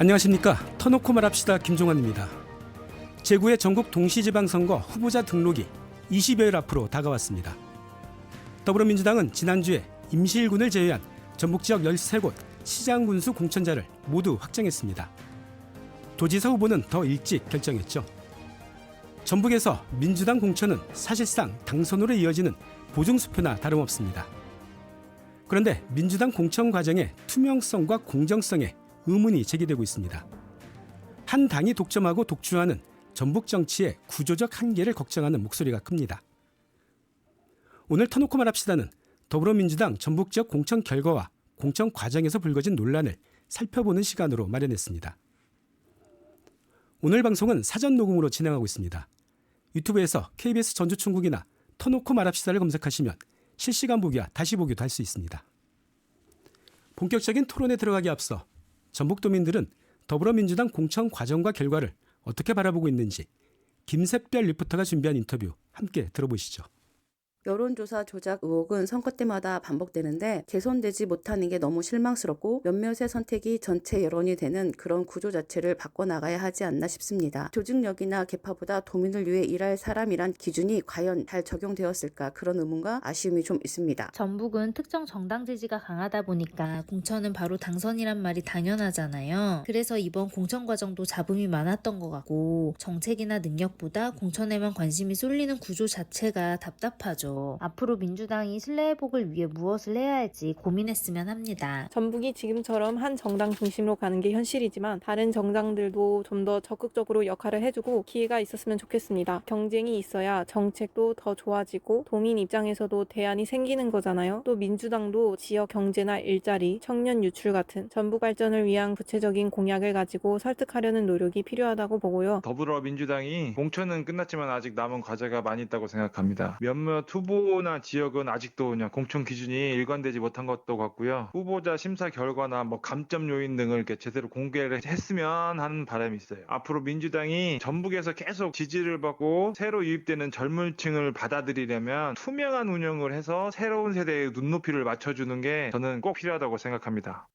안녕하십니까. 터놓고 말합시다. 김종환입니다. 제9회 전국 동시지방선거 후보자 등록이 20여일 앞으로 다가왔습니다. 더불어민주당은 지난주에 임실군을 제외한 전북지역 13곳 시장군수 공천자를 모두 확정했습니다. 도지사 후보는 더 일찍 결정했죠. 전북에서 민주당 공천은 사실상 당선으로 이어지는 보증수표나 다름없습니다. 그런데 민주당 공천 과정의 투명성과 공정성에 의문이 제기되고 있습니다. 한 당이 독점하고 독주하는 전북 정치의 구조적 한계를 걱정하는 목소리가 큽니다. 오늘 터놓고 말합시다는 더불어민주당 전북 지역 공천 결과와 공천 과정에서 불거진 논란을 살펴보는 시간으로 마련했습니다. 오늘 방송은 사전 녹음으로 진행하고 있습니다. 유튜브에서 KBS 전주총국이나 터놓고 말합시다를 검색하시면 실시간 보기와 다시 보기도 할 수 있습니다. 본격적인 토론에 들어가기 앞서 전북도민들은 더불어민주당 공천 과정과 결과를 어떻게 바라보고 있는지 김샛별 리포터가 준비한 인터뷰 함께 들어보시죠. 여론조사 조작 의혹은 선거 때마다 반복되는데 개선되지 못하는 게 너무 실망스럽고 몇몇의 선택이 전체 여론이 되는 그런 구조 자체를 바꿔나가야 하지 않나 싶습니다. 조직력이나 계파보다 도민을 위해 일할 사람이란 기준이 과연 잘 적용되었을까 그런 의문과 아쉬움이 좀 있습니다. 전북은 특정 정당 지지가 강하다 보니까 공천은 바로 당선이란 말이 당연하잖아요. 그래서 이번 공천 과정도 잡음이 많았던 것 같고 정책이나 능력보다 공천에만 관심이 쏠리는 구조 자체가 답답하죠. 앞으로 민주당이 신뢰회복을 위해 무엇을 해야 할지 고민했으면 합니다. 전북이 지금처럼 한 정당 중심으로 가는 게 현실이지만 다른 정당들도 좀 더 적극적으로 역할을 해주고 기회가 있었으면 좋겠습니다. 경쟁이 있어야 정책도 더 좋아지고 도민 입장에서도 대안이 생기는 거잖아요. 또 민주당도 지역 경제나 일자리, 청년 유출 같은 전북 발전을 위한 구체적인 공약을 가지고 설득하려는 노력이 필요하다고 보고요. 더불어민주당이 공천은 끝났지만 아직 남은 과제가 많이 있다고 생각합니다. 몇몇 후보나 지역은 아직도 그냥 공천 기준이 일관되지 못한 것도 같고요. 후보자 심사 결과나 감점 요인 등을 이렇게 제대로 공개를 했으면 하는 바람이 있어요. 앞으로 민주당이 전북에서 계속 지지를 받고 새로 유입되는 젊은 층을 받아들이려면 투명한 운영을 해서 새로운 세대의 눈높이를 맞춰주는 게 저는 꼭 필요하다고 생각합니다.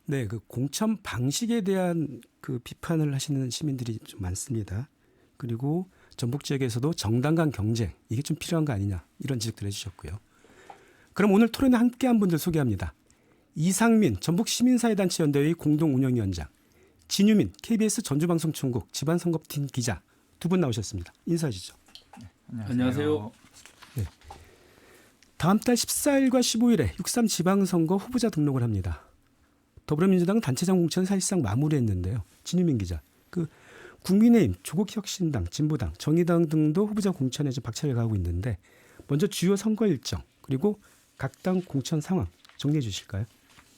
네, 그 공천 방식에 대한 그 비판을 하시는 시민들이 좀 많습니다. 그리고 전북 지역에서도 정당 간 경쟁 이게 좀 필요한 거 아니냐 이런 지적들 해주셨고요. 그럼 오늘 토론에 함께한 분들 소개합니다. 이상민 전북시민사회단체연대회 공동 운영위원장, 진유민 KBS 전주방송총국 지방선거팀 기자 두 분 나오셨습니다. 인사해 주시죠. 안녕하세요. 네. 다음 달 14일과 15일에 6.3 지방선거 후보자 등록을 합니다. 더불어민주당은 단체장 공천 사실상 마무리했는데요. 진유민 기자, 국민의힘, 조국혁신당, 진보당, 정의당 등도 후보자 공천에 좀 박차를 가하고 있는데 먼저 주요 선거 일정 그리고 각 당 공천 상황 정리해 주실까요?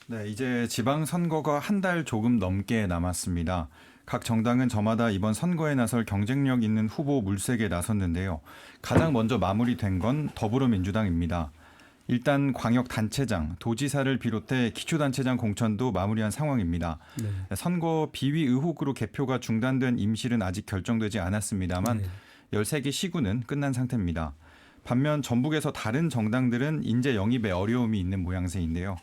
네, 이제 지방선거가 한 달 조금 넘게 남았습니다. 각 정당은 저마다 이번 선거에 나설 경쟁력 있는 후보 물색에 나섰는데요. 가장 먼저 마무리된 건 더불어민주당입니다. 일단 광역단체장, 도지사를 비롯해 기초단체장 공천도 마무리한 상황입니다. 네. 선거 비위 의혹으로 개표가 중단된 임실은 아직 결정되지 않았습니다만 13개 시구는 끝난 상태입니다. 반면 전북에서 다른 정당들은 인재 영입에 어려움이 있는 모양새인데요.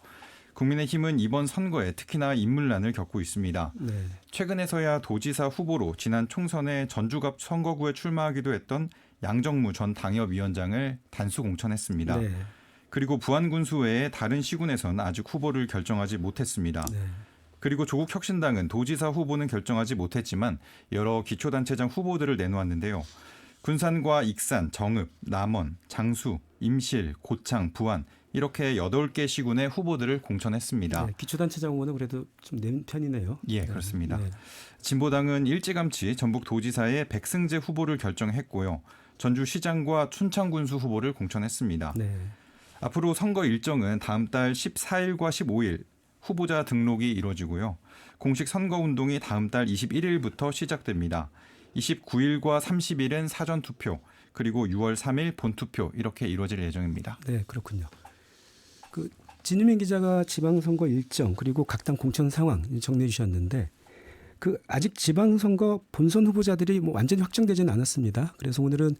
국민의힘은 이번 선거에 특히나 인물난을 겪고 있습니다. 네. 최근에서야 도지사 후보로 지난 총선에 전주갑 선거구에 출마하기도 했던 양정무 전 당협위원장을 단수 공천했습니다. 네. 그리고 부안군수 외에 다른 시군에선 아직 후보를 결정하지 못했습니다. 네. 그리고 조국혁신당은 도지사 후보는 결정하지 못했지만 여러 기초단체장 후보들을 내놓았는데요. 군산과 익산, 정읍, 남원, 장수, 임실, 고창, 부안 이렇게 8개 시군의 후보들을 공천했습니다. 네, 기초단체장 후보는 그래도 좀 낸 편이네요. 예, 그렇습니다. 네. 진보당은 일찌감치 전북 도지사의 백승재 후보를 결정했고요. 전주시장과 춘천군수 후보를 공천했습니다. 네. 앞으로 선거 일정은 다음 달 14일과 15일 후보자 등록이 이루어지고요. 공식 선거운동이 다음 달 21일부터 시작됩니다. 29일과 30일은 사전투표, 그리고 6월 3일 본투표 이렇게 이루어질 예정입니다. 네, 그렇군요. 진유민 기자가 지방선거 일정 그리고 각 당 공천 상황 정리해 주셨는데 아직 지방선거 본선 후보자들이 완전히 확정되지는 않았습니다. 그래서 오늘은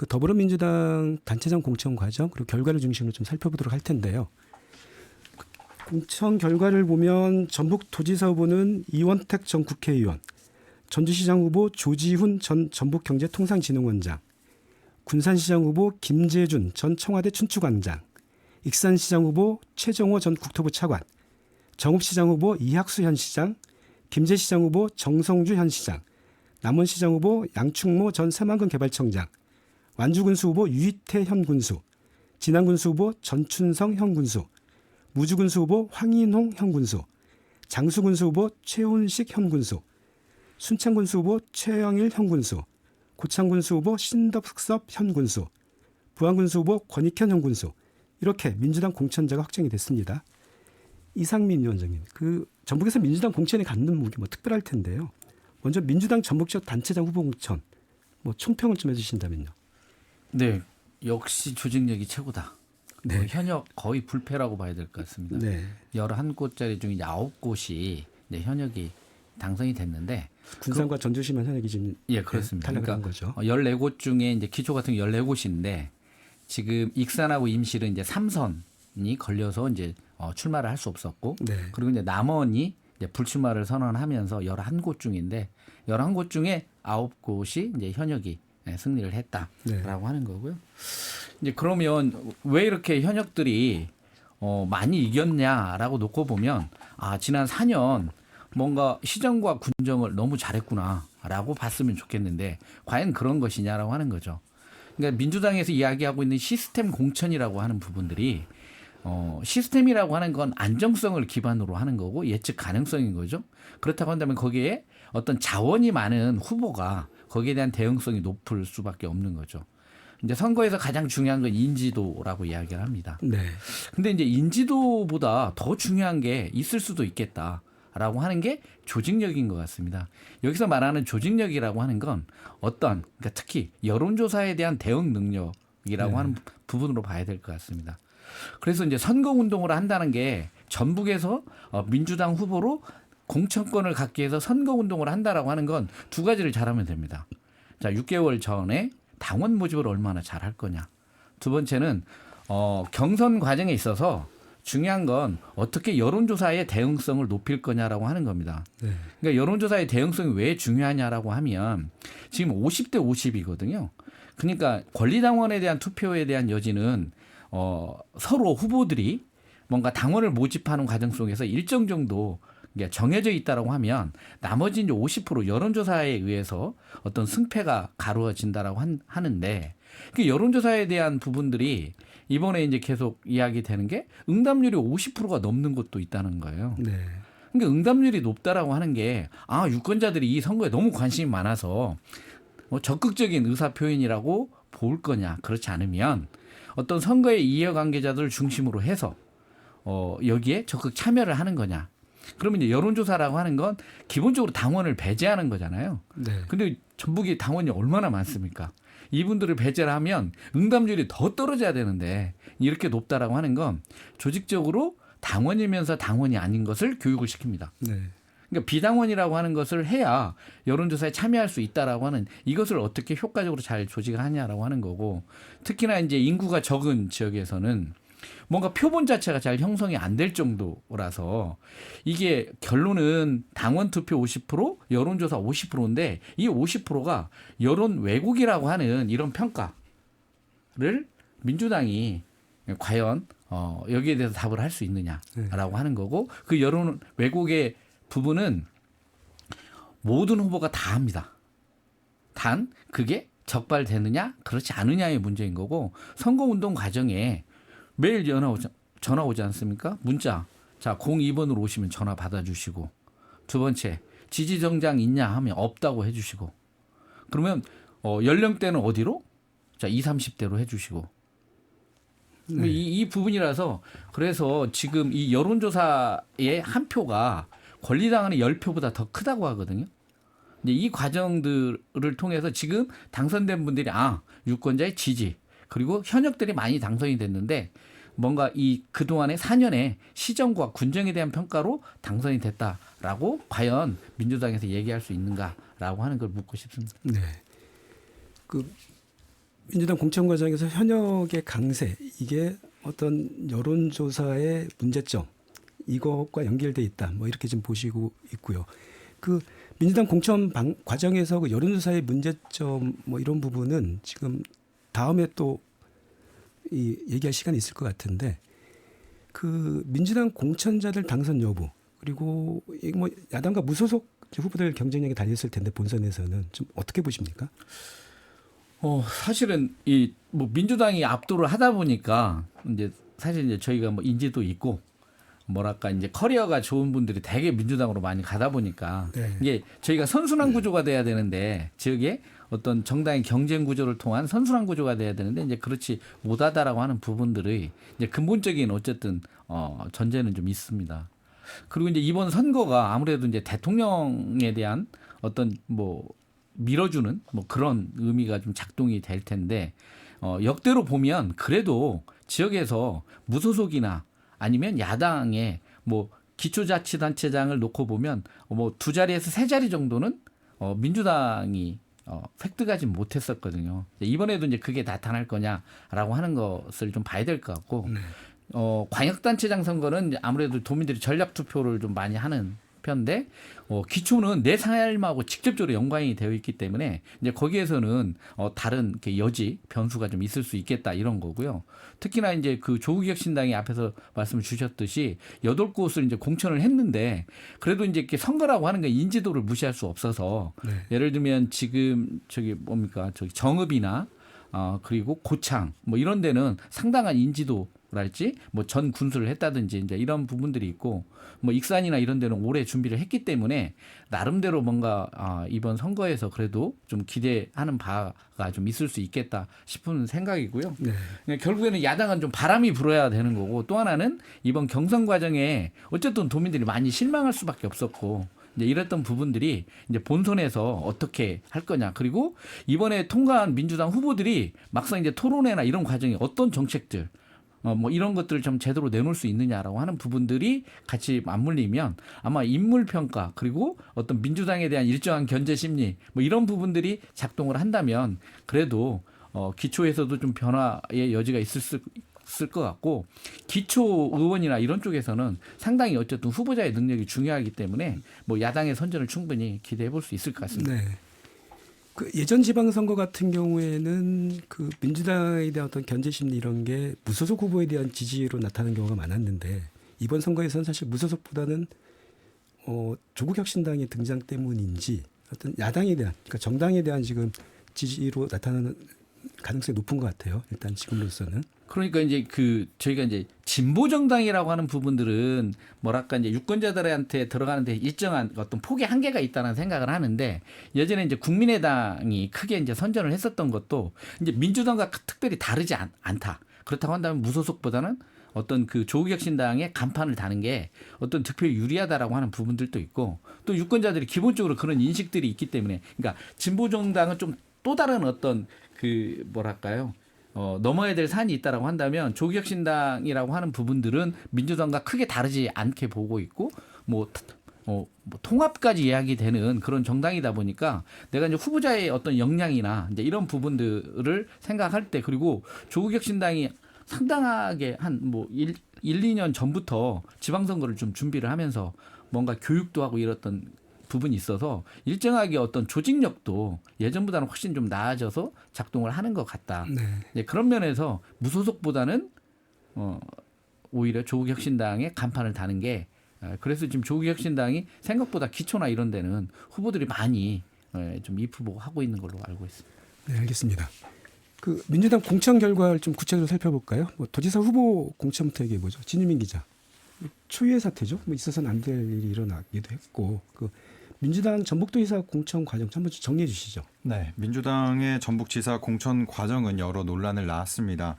더불어민주당 단체장 공천 과정 그리고 결과를 중심으로 좀 살펴보도록 할 텐데요. 공천 결과를 보면 전북도지사 후보는 이원택 전 국회의원, 전주시장 후보 조지훈 전 전북경제통상진흥원장, 군산시장 후보 김재준 전 청와대 춘추관장, 익산시장 후보 최정호 전 국토부 차관, 정읍시장 후보 이학수 현 시장, 김제시장 후보 정성주 현 시장, 남원시장 후보 양충모 전 새만금 개발청장, 완주군수 후보 유희태 현 군수, 진안군수 후보 전춘성 현 군수, 무주군수 후보 황인홍 현 군수, 장수군수 후보 최훈식 현 군수, 순창군수 후보 최영일 현 군수, 고창군수 후보 신덕섭 현 군수, 부안군수 후보 권익현 현 군수, 이렇게 민주당 공천자가 확정이 됐습니다. 이상민 위원장님, 그 전북에서 민주당 공천에 갖는 무기 뭐 특별할 텐데요. 먼저 민주당 전북 지역 단체장 후보 공천 뭐 총평을 좀 해주신다면요. 네, 역시 조직력이 최고다. 네. 뭐 현역 거의 불패라고 봐야 될 것 같습니다. 네. 11곳짜리 중에 9곳이 이제 현역이 당선이 됐는데 군산과 전주시만 현역이 지금 예, 그렇습니다. 탈락을 한 그러니까 거죠. 14곳 중에 이제 기초 같은 게 14곳인데 지금 익산하고 임실은 이제 3선이 걸려서 이제 출마를 할 수 없었고 네. 그리고 이제 남원이 이제 불출마를 선언하면서 11곳 중인데 11곳 중에 9곳이 이제 현역이 승리를 했다라고 네. 하는 거고요. 이제 그러면 왜 이렇게 현역들이 많이 이겼냐라고 놓고 보면 지난 4년 뭔가 시정과 군정을 너무 잘했구나라고 봤으면 좋겠는데 과연 그런 것이냐라고 하는 거죠. 그러니까 민주당에서 이야기하고 있는 시스템 공천이라고 하는 부분들이 시스템이라고 하는 건 안정성을 기반으로 하는 거고 예측 가능성인 거죠. 그렇다고 한다면 거기에 어떤 자원이 많은 후보가 거기에 대한 대응성이 높을 수밖에 없는 거죠. 이제 선거에서 가장 중요한 건 인지도라고 이야기를 합니다. 네. 근데 이제 인지도보다 더 중요한 게 있을 수도 있겠다라고 하는 게 조직력인 것 같습니다. 여기서 말하는 조직력이라고 하는 건 그러니까 특히 여론조사에 대한 대응 능력이라고 네. 하는 부분으로 봐야 될 것 같습니다. 그래서 이제 선거 운동을 한다는 게 전북에서 민주당 후보로 공천권을 갖기 위해서 선거 운동을 한다라고 하는 건 두 가지를 잘하면 됩니다. 자, 6개월 전에 당원 모집을 얼마나 잘할 거냐. 두 번째는 경선 과정에 있어서 중요한 건 어떻게 여론조사의 대응성을 높일 거냐라고 하는 겁니다. 네. 그러니까 여론조사의 대응성이 왜 중요하냐라고 하면 지금 50대 50이거든요. 그러니까 권리당원에 대한 투표에 대한 여지는 서로 후보들이 뭔가 당원을 모집하는 과정 속에서 일정 정도 정해져 있다라고 하면 나머지 이제 50% 여론조사에 의해서 어떤 승패가 가루어진다라고 하는데 그 여론조사에 대한 부분들이 이번에 이제 계속 이야기되는 게 응답률이 50%가 넘는 곳도 있다는 거예요. 네. 그러니까 응답률이 높다라고 하는 게 유권자들이 이 선거에 너무 관심이 많아서 적극적인 의사 표현이라고 볼 거냐 그렇지 않으면 어떤 선거의 이해관계자들을 중심으로 해서 여기에 적극 참여를 하는 거냐. 그러면 이제 여론조사라고 하는 건 기본적으로 당원을 배제하는 거잖아요. 네. 근데 전북이 당원이 얼마나 많습니까? 이분들을 배제를 하면 응답률이 더 떨어져야 되는데 이렇게 높다라고 하는 건 조직적으로 당원이면서 당원이 아닌 것을 교육을 시킵니다. 네. 그러니까 비당원이라고 하는 것을 해야 여론조사에 참여할 수 있다라고 하는 이것을 어떻게 효과적으로 잘 조직을 하냐라고 하는 거고 특히나 이제 인구가 적은 지역에서는 뭔가 표본 자체가 잘 형성이 안 될 정도라서 이게 결론은 당원 투표 50%, 여론조사 50%인데 이 50%가 여론 왜곡이라고 하는 이런 평가를 민주당이 과연 여기에 대해서 답을 할 수 있느냐라고 하는 거고 그 여론 왜곡의 부분은 모든 후보가 다 합니다. 단 그게 적발되느냐 그렇지 않느냐의 문제인 거고 선거운동 과정에 매일 전화 오지 않습니까? 문자. 자, 02번으로 오시면 전화 받아주시고. 두 번째, 지지 정장 있냐 하면 없다고 해주시고. 그러면 연령대는 어디로? 자, 20, 30대로 해주시고. 네. 이 부분이라서 그래서 지금 이 여론조사의 한 표가 권리당원의 10표보다 더 크다고 하거든요. 이제 이 과정들을 통해서 지금 당선된 분들이 유권자의 지지 그리고 현역들이 많이 당선이 됐는데 뭔가 이 그동안의 4년의 시정과 군정에 대한 평가로 당선이 됐다라고 과연 민주당에서 얘기할 수 있는가라고 하는 걸 묻고 싶습니다. 네. 그 민주당 공천 과정에서 현역의 강세 이게 어떤 여론조사의 문제점 이것과 연결돼 있다. 뭐 이렇게 좀 보시고 있고요. 그 민주당 공천 과정에서 그 여론조사의 문제점 뭐 이런 부분은 지금 다음에 또 얘기할 시간이 있을 것 같은데 그 민주당 공천자들 당선 여부 그리고 뭐 야당과 무소속 후보들 경쟁력이 달렸을 텐데 본선에서는 좀 어떻게 보십니까? 사실은 뭐 민주당이 압도를 하다 보니까 이제 사실 이제 저희가 뭐 인지도 있고 뭐랄까 이제 커리어가 좋은 분들이 되게 민주당으로 많이 가다 보니까 네. 이게 저희가 선순환 구조가 돼야 되는데 지역에 어떤 정당의 경쟁 구조를 통한 선순환 구조가 돼야 되는데 이제 그렇지 못하다라고 하는 부분들의 이제 근본적인 어쨌든 전제는 좀 있습니다. 그리고 이제 이번 선거가 아무래도 이제 대통령에 대한 어떤 뭐 밀어주는 뭐 그런 의미가 좀 작동이 될 텐데 역대로 보면 그래도 지역에서 무소속이나 아니면 야당의 뭐 기초자치단체장을 놓고 보면 뭐 2자리에서 3자리 정도는 민주당이 획득하지 못했었거든요. 이번에도 이제 그게 나타날 거냐라고 하는 것을 좀 봐야 될 것 같고 광역단체장 선거는 아무래도 도민들이 전략 투표를 좀 많이 하는 편인데 기초는 내 삶하고 직접적으로 연관이 되어 있기 때문에 이제 거기에서는 다른 이렇게 여지 변수가 좀 있을 수 있겠다 이런 거고요. 특히나 이제 그 조국혁 신당이 앞에서 말씀 주셨듯이 8곳을 이제 공천을 했는데 그래도 이제 이렇게 선거라고 하는 게 인지도를 무시할 수 없어서 예를 들면 지금 저기 정읍이나 그리고 고창 뭐 이런 데는 상당한 인지도랄지 뭐 전 군수를 했다든지 이제 이런 부분들이 있고 뭐 익산이나 이런 데는 오래 준비를 했기 때문에 나름대로 뭔가 이번 선거에서 그래도 좀 기대하는 바가 좀 있을 수 있겠다 싶은 생각이고요. 네. 결국에는 야당은 좀 바람이 불어야 되는 거고 또 하나는 이번 경선 과정에 어쨌든 도민들이 많이 실망할 수밖에 없었고 이제 이랬던 부분들이 이제 본선에서 어떻게 할 거냐 그리고 이번에 통과한 민주당 후보들이 막상 이제 토론회나 이런 과정에 어떤 정책들 뭐 이런 것들을 좀 제대로 내놓을 수 있느냐라고 하는 부분들이 같이 맞물리면 아마 인물 평가 그리고 어떤 민주당에 대한 일정한 견제 심리 뭐 이런 부분들이 작동을 한다면 그래도 기초에서도 좀 변화의 여지가 있을 것 같고 기초 의원이나 이런 쪽에서는 상당히 어쨌든 후보자의 능력이 중요하기 때문에 뭐 야당의 선전을 충분히 기대해 볼 수 있을 것 같습니다. 네. 그 예전 지방선거 같은 경우에는 그 민주당에 대한 어떤 견제 심리 이런 게 무소속 후보에 대한 지지로 나타나는 경우가 많았는데 이번 선거에서는 사실 무소속보다는 조국혁 신당의 등장 때문인지 어떤 야당에 대한 그러니까 정당에 대한 지금 지지로 나타나는 가능성이 높은 것 같아요. 일단 지금으로서는. 그러니까 이제 저희가 이제 진보 정당이라고 하는 부분들은 뭐랄까 이제 유권자들한테 들어가는데 일정한 어떤 폭의 한계가 있다는 생각을 하는데 예전에 이제 국민의당이 크게 이제 선전을 했었던 것도 이제 민주당과 특별히 다르지 않다. 그렇다고 한다면 무소속보다는 어떤 그 조국혁 신당의 간판을 다는 게 어떤 득표에 유리하다라고 하는 부분들도 있고 또 유권자들이 기본적으로 그런 인식들이 있기 때문에 그러니까 진보 정당은 좀 또 다른 어떤 뭐랄까요? 넘어야 될 산이 있다라고 한다면 조국혁 신당이라고 하는 부분들은 민주당과 크게 다르지 않게 보고 있고 뭐 통합까지 이야기되는 그런 정당이다 보니까 내가 이제 후보자의 어떤 역량이나 이제 이런 부분들을 생각할 때 그리고 조국혁 신당이 상당하게 한 뭐 1, 2년 전부터 지방선거를 좀 준비를 하면서 뭔가 교육도 하고 이랬던 부분이 있어서 일정하게 어떤 조직력도 예전보다는 훨씬 좀 나아져서 작동을 하는 것 같다. 네, 그런 면에서 무소속보다는 오히려 조국혁 신당의 간판을 다는 게 그래서 지금 조국혁 신당이 생각보다 기초나 이런 데는 후보들이 많이 좀 입후보하고 있는 걸로 알고 있습니다. 네, 알겠습니다. 그 민주당 공천 결과를 좀 구체적으로 살펴볼까요? 뭐 도지사 후보 공천부터 얘기해 보죠. 진유민 기자. 초유의 사태죠. 뭐 있어서는 안 될 일이 일어나기도 했고 그 민주당 전북도지사 공천 과정 한번 정리해 주시죠. 네, 민주당의 전북지사 공천 과정은 여러 논란을 낳았습니다.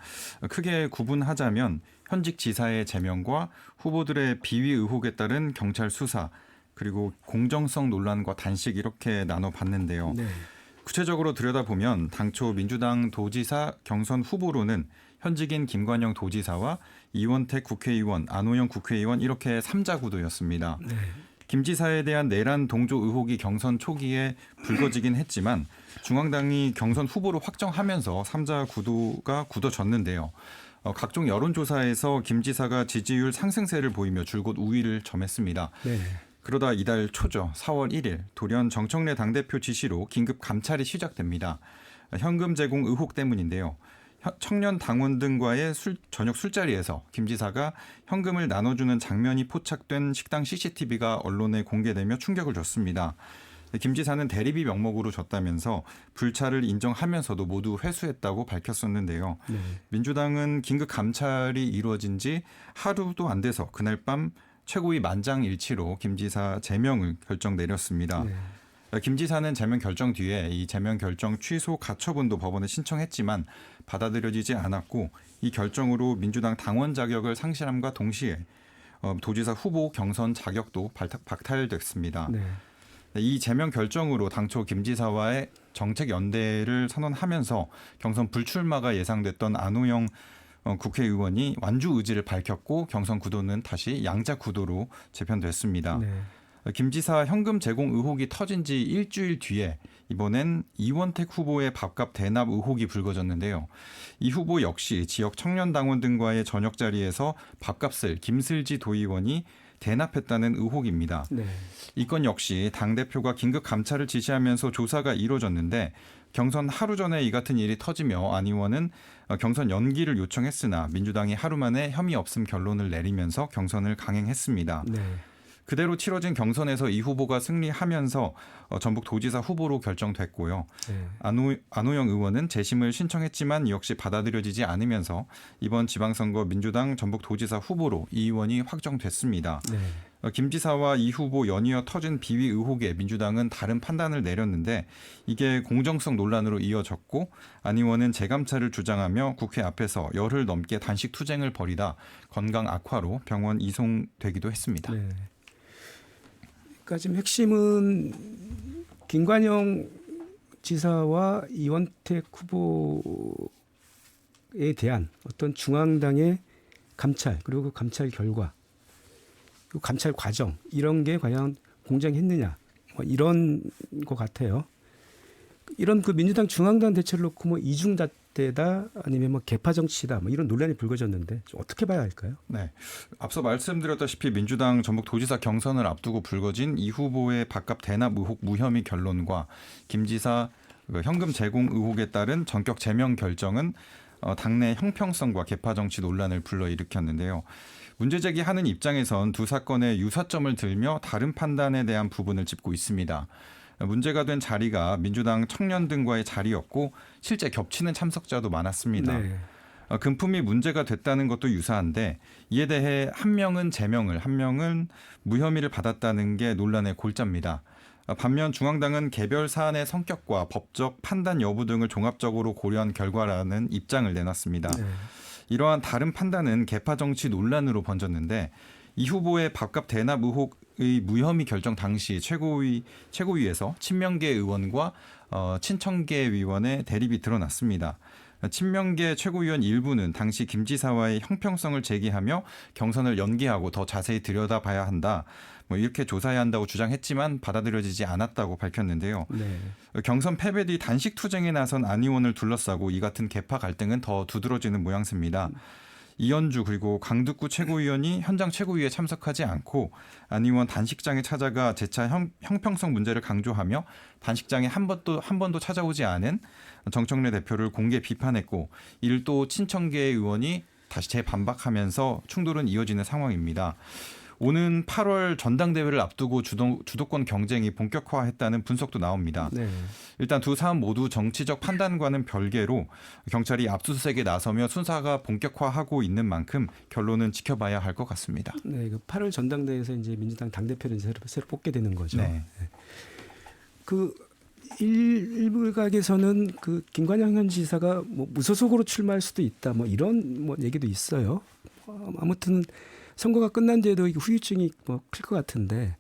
크게 구분하자면 현직 지사의 제명과 후보들의 비위 의혹에 따른 경찰 수사 그리고 공정성 논란과 단식 이렇게 나눠봤는데요. 네. 구체적으로 들여다보면 당초 민주당 도지사 경선 후보로는 현직인 김관영 도지사와 이원택 국회의원, 안호영 국회의원 이렇게 3자 구도였습니다. 네. 김 지사에 대한 내란 동조 의혹이 경선 초기에 불거지긴 했지만 중앙당이 경선 후보를 확정하면서 3자 구도가 굳어졌는데요. 각종 여론조사에서 김 지사가 지지율 상승세를 보이며 줄곧 우위를 점했습니다. 네. 그러다 이달 초죠. 4월 1일 돌연 정청래 당대표 지시로 긴급 감찰이 시작됩니다. 현금 제공 의혹 때문인데요. 청년 당원 등과의 저녁 술자리에서 김 지사가 현금을 나눠주는 장면이 포착된 식당 CCTV가 언론에 공개되며 충격을 줬습니다. 김 지사는 대리비 명목으로 줬다면서 불찰을 인정하면서도 모두 회수했다고 밝혔었는데요. 네. 민주당은 긴급 감찰이 이루어진 지 하루도 안 돼서 그날 밤 최고위 만장일치로 김 지사 제명을 결정 내렸습니다. 네. 김 지사는 제명 결정 뒤에 이 제명 결정 취소 가처분도 법원에 신청했지만 받아들여지지 않았고 이 결정으로 민주당 당원 자격을 상실함과 동시에 도지사 후보 경선 자격도 박탈됐습니다. 네. 이 제명 결정으로 당초 김 지사와의 정책 연대를 선언하면서 경선 불출마가 예상됐던 안호영 국회의원이 완주 의지를 밝혔고 경선 구도는 다시 양자 구도로 재편됐습니다. 네. 김 지사 현금 제공 의혹이 터진 지 일주일 뒤에 이번엔 이원택 후보의 밥값 대납 의혹이 불거졌는데요. 이 후보 역시 지역 청년당원 등과의 저녁 자리에서 밥값을 김슬지 도의원이 대납했다는 의혹입니다. 네. 이 건 역시 당대표가 긴급 감찰을 지시하면서 조사가 이루어졌는데 경선 하루 전에 이 같은 일이 터지며 안 의원은 경선 연기를 요청했으나 민주당이 하루 만에 혐의 없음 결론을 내리면서 경선을 강행했습니다. 네. 그대로 치러진 경선에서 이 후보가 승리하면서 전북도지사 후보로 결정됐고요. 네. 안호영 의원은 재심을 신청했지만 역시 받아들여지지 않으면서 이번 지방선거 민주당 전북도지사 후보로 이 의원이 확정됐습니다. 네. 김 지사와 이 후보 연이어 터진 비위 의혹에 민주당은 다른 판단을 내렸는데 이게 공정성 논란으로 이어졌고 안 의원은 재감찰을 주장하며 국회 앞에서 열흘 넘게 단식 투쟁을 벌이다 건강 악화로 병원 이송되기도 했습니다. 네. 그러니까 지금 핵심은 김관영 지사와 이원택 후보에 대한 어떤 중앙당의 감찰 그리고 그 감찰 결과, 그 감찰 과정 이런 게 과연 공정했느냐 뭐 이런 것 같아요. 이런 그 민주당 중앙당 대체를 놓고 뭐 이중잣대다 아니면 뭐 개파 정치다 뭐 이런 논란이 불거졌는데 좀 어떻게 봐야 할까요? 네, 앞서 말씀드렸다시피 민주당 전북도지사 경선을 앞두고 불거진 이 후보의 밥값 대납 의혹 무혐의 결론과 김 지사 현금 제공 의혹에 따른 전격 제명 결정은 당내 형평성과 개파 정치 논란을 불러일으켰는데요. 문제 제기하는 입장에선 두 사건의 유사점을 들며 다른 판단에 대한 부분을 짚고 있습니다. 문제가 된 자리가 민주당 청년 등과의 자리였고 실제 겹치는 참석자도 많았습니다. 네. 금품이 문제가 됐다는 것도 유사한데 이에 대해 한 명은 제명을, 한 명은 무혐의를 받았다는 게 논란의 골자입니다. 반면 중앙당은 개별 사안의 성격과 법적 판단 여부 등을 종합적으로 고려한 결과라는 입장을 내놨습니다. 네. 이러한 다른 판단은 개파 정치 논란으로 번졌는데 이 후보의 밥값 대납 의혹의 무혐의 결정 당시 최고위에서 친명계 의원과 친청계 의원의 대립이 드러났습니다. 친명계 최고위원 일부는 당시 김 지사와의 형평성을 제기하며 경선을 연기하고 더 자세히 들여다봐야 한다. 뭐 이렇게 조사해야 한다고 주장했지만 받아들여지지 않았다고 밝혔는데요. 네. 경선 패배 뒤 단식 투쟁에 나선 안 의원을 둘러싸고 이 같은 개파 갈등은 더 두드러지는 모양새입니다. 이현주 그리고 강득구 최고위원이 현장 최고위에 참석하지 않고 안 의원 단식장에 찾아가 재차 형평성 문제를 강조하며 단식장에 한 번도 찾아오지 않은 정청래 대표를 공개 비판했고 이를 또 친청계 의원이 다시 재반박하면서 충돌은 이어지는 상황입니다. 오는 8월 전당대회를 앞두고 주도권 경쟁이 본격화했다는 분석도 나옵니다. 네. 일단 두 사안 모두 정치적 판단과는 별개로 경찰이 압수수색에 나서며 수사가 본격화하고 있는 만큼 결론은 지켜봐야 할 것 같습니다. 네, 그 8월 전당대회에서 이제 민주당 당대표를 새로 뽑게 되는 거죠. 네. 그 일부각에서는 그 김관영 현 지사가 뭐 무소속으로 출마할 수도 있다, 뭐 이런 뭐 얘기도 있어요. 아무튼 선거가 끝난 뒤에도 후유증이 뭐 클 것 같은데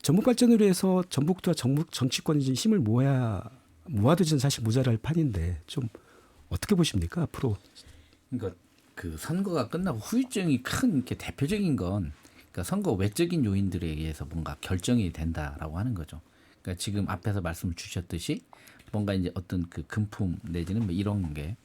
전북 발전을 위해서 전북도와 전북 정치권이 좀 힘을 모아두지는 사실 모자랄 판인데 좀 어떻게 보십니까 앞으로? 그러니까 그 선거가 끝나고 후유증이 큰 이렇게 대표적인 건 그러니까 선거 외적인 요인들에 의해서 뭔가 결정이 된다라고 하는 거죠. 그러니까 지금 앞에서 말씀을 주셨듯이 뭔가 이제 어떤 그 금품 내지는 뭐 이런 게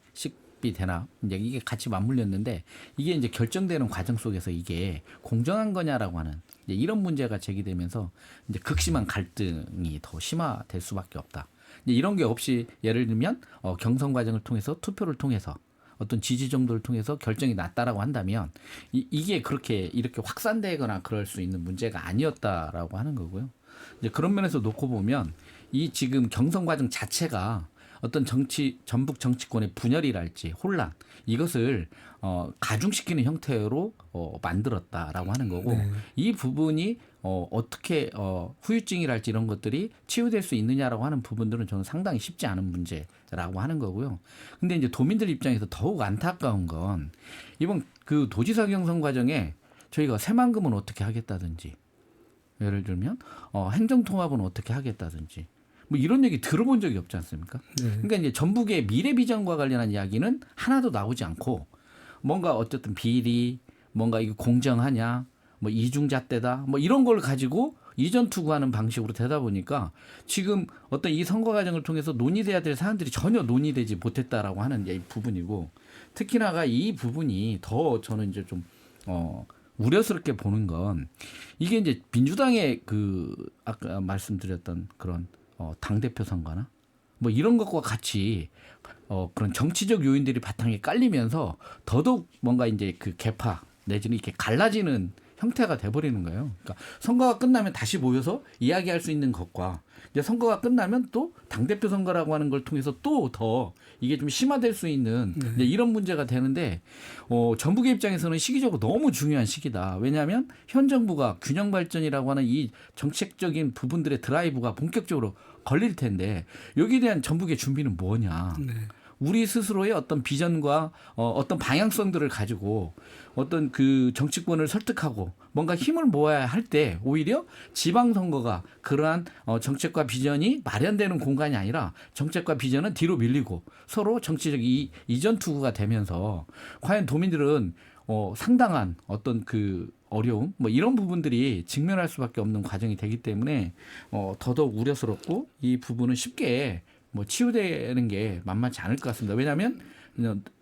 답이 되나 이제 이게 같이 맞물렸는데 이게 이제 결정되는 과정 속에서 이게 공정한 거냐라고 하는 이제 이런 문제가 제기되면서 이제 극심한 갈등이 더 심화될 수밖에 없다. 이제 이런 게 없이 예를 들면 경선 과정을 통해서 투표를 통해서 어떤 지지 정도를 통해서 결정이 났다라고 한다면 이게 그렇게 이렇게 확산되거나 그럴 수 있는 문제가 아니었다라고 하는 거고요. 이제 그런 면에서 놓고 보면 이 지금 경선 과정 자체가 어떤 전북 정치권의 분열이랄지 혼란 이것을 가중시키는 형태로 만들었다라고 하는 거고 네. 이 부분이 어떻게 후유증이랄지 이런 것들이 치유될 수 있느냐라고 하는 부분들은 저는 상당히 쉽지 않은 문제라고 하는 거고요. 근데 이제 도민들 입장에서 더욱 안타까운 건 이번 그 도지사 경선 과정에 저희가 새만금은 어떻게 하겠다든지 예를 들면 행정통합은 어떻게 하겠다든지 뭐 이런 얘기 들어본 적이 없지 않습니까? 네. 그러니까 이제 전북의 미래 비전과 관련한 이야기는 하나도 나오지 않고 뭔가 어쨌든 비리, 뭔가 이거 공정하냐, 뭐 이중잣대다, 뭐 이런 걸 가지고 이전 투구하는 방식으로 되다 보니까 지금 어떤 이 선거 과정을 통해서 논의돼야 될 사안들이 전혀 논의되지 못했다라고 하는 이 부분이고 특히나가 이 부분이 더 저는 이제 좀 우려스럽게 보는 건 이게 이제 민주당의 그 아까 말씀드렸던 그런 당대표 선거나 뭐 이런 것과 같이 그런 정치적 요인들이 바탕에 깔리면서 더더욱 뭔가 이제 그 개파 내지는 이렇게 갈라지는 형태가 돼버리는 거예요. 그러니까 선거가 끝나면 다시 모여서 이야기할 수 있는 것과 이제 선거가 끝나면 또 당대표 선거라고 하는 걸 통해서 또 더 이게 좀 심화될 수 있는 이제 이런 문제가 되는데 정부의 입장에서는 시기적으로 너무 중요한 시기다. 왜냐하면 현 정부가 균형 발전이라고 하는 이 정책적인 부분들의 드라이브가 본격적으로 걸릴 텐데 여기에 대한 정부의 준비는 뭐냐. 네. 우리 스스로의 어떤 비전과 어떤 방향성들을 가지고 어떤 그 정치권을 설득하고 뭔가 힘을 모아야 할 때 오히려 지방선거가 그러한 정책과 비전이 마련되는 공간이 아니라 정책과 비전은 뒤로 밀리고 서로 정치적 이전 투구가 되면서 과연 도민들은 상당한 어떤 그 어려움 뭐 이런 부분들이 직면할 수밖에 없는 과정이 되기 때문에 더더욱 우려스럽고 이 부분은 쉽게 뭐 치유되는 게 만만치 않을 것 같습니다. 왜냐하면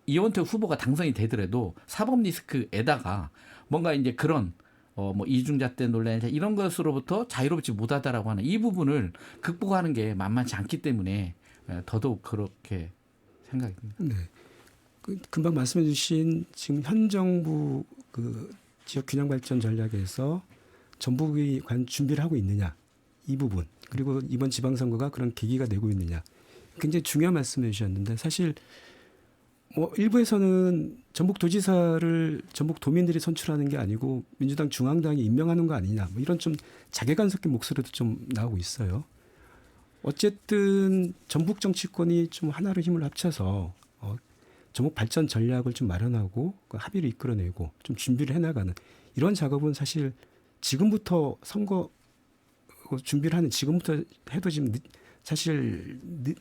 이원택 후보가 당선이 되더라도 사법 리스크에다가 뭔가 이제 그런 뭐 이중잣대 논란 이런 것으로부터 자유롭지 못하다라고 하는 이 부분을 극복하는 게 만만치 않기 때문에 더더욱 그렇게 생각이 듭니다. 네. 금방 말씀해주신 지금 현 정부 그 지역 균형 발전 전략에서 전북이 과연 준비를 하고 있느냐 이 부분 그리고 이번 지방선거가 그런 계기가 되고 있느냐 굉장히 중요한 말씀해 주셨는데 사실 뭐 일부에서는 전북도지사를 전북 도민들이 선출하는 게 아니고 민주당 중앙당이 임명하는 거 아니냐 뭐 이런 좀 자괴감 섞인 목소리도 좀 나오고 있어요. 어쨌든 전북 정치권이 좀 하나로 힘을 합쳐서 전북 발전 전략을 좀 마련하고 그 합의를 이끌어내고 좀 준비를 해나가는 이런 작업은 사실 지금부터 선거 준비를 하는 지금부터 해도 지금 사실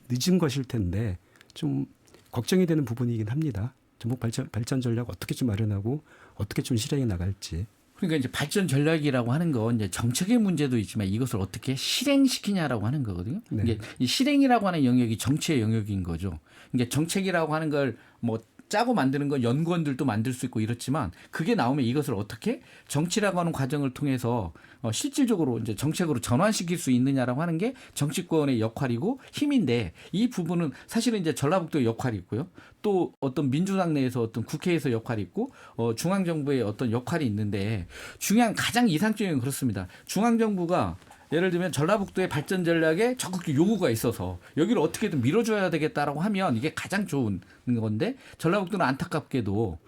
늦은 것일 텐데 좀 걱정이 되는 부분이긴 합니다. 전북 발전 전략 어떻게 좀 마련하고 어떻게 좀 실행해 나갈지. 그러니까 이제 발전 전략이라고 하는 건 이제 정책의 문제도 있지만 이것을 어떻게 실행시키냐라고 하는 거거든요. 네. 이게 이 실행이라고 하는 영역이 정치의 영역인 거죠. 그러니까 정책이라고 하는 걸 뭐 짜고 만드는 건 연구원들도 만들 수 있고 이렇지만 그게 나오면 이것을 어떻게 정치라고 하는 과정을 통해서 실질적으로 이제 정책으로 전환시킬 수 있느냐라고 하는 게 정치권의 역할이고 힘인데 이 부분은 사실은 이제 전라북도의 역할이 있고요. 또 어떤 민주당 내에서 어떤 국회에서 역할이 있고 중앙정부의 어떤 역할이 있는데 중요한 가장 이상적인 건 그렇습니다. 중앙정부가 예를 들면 전라북도의 발전 전략에 적극적 요구가 있어서 여기를 어떻게든 밀어줘야 되겠다라고 하면 이게 가장 좋은 건데 전라북도는 안타깝게도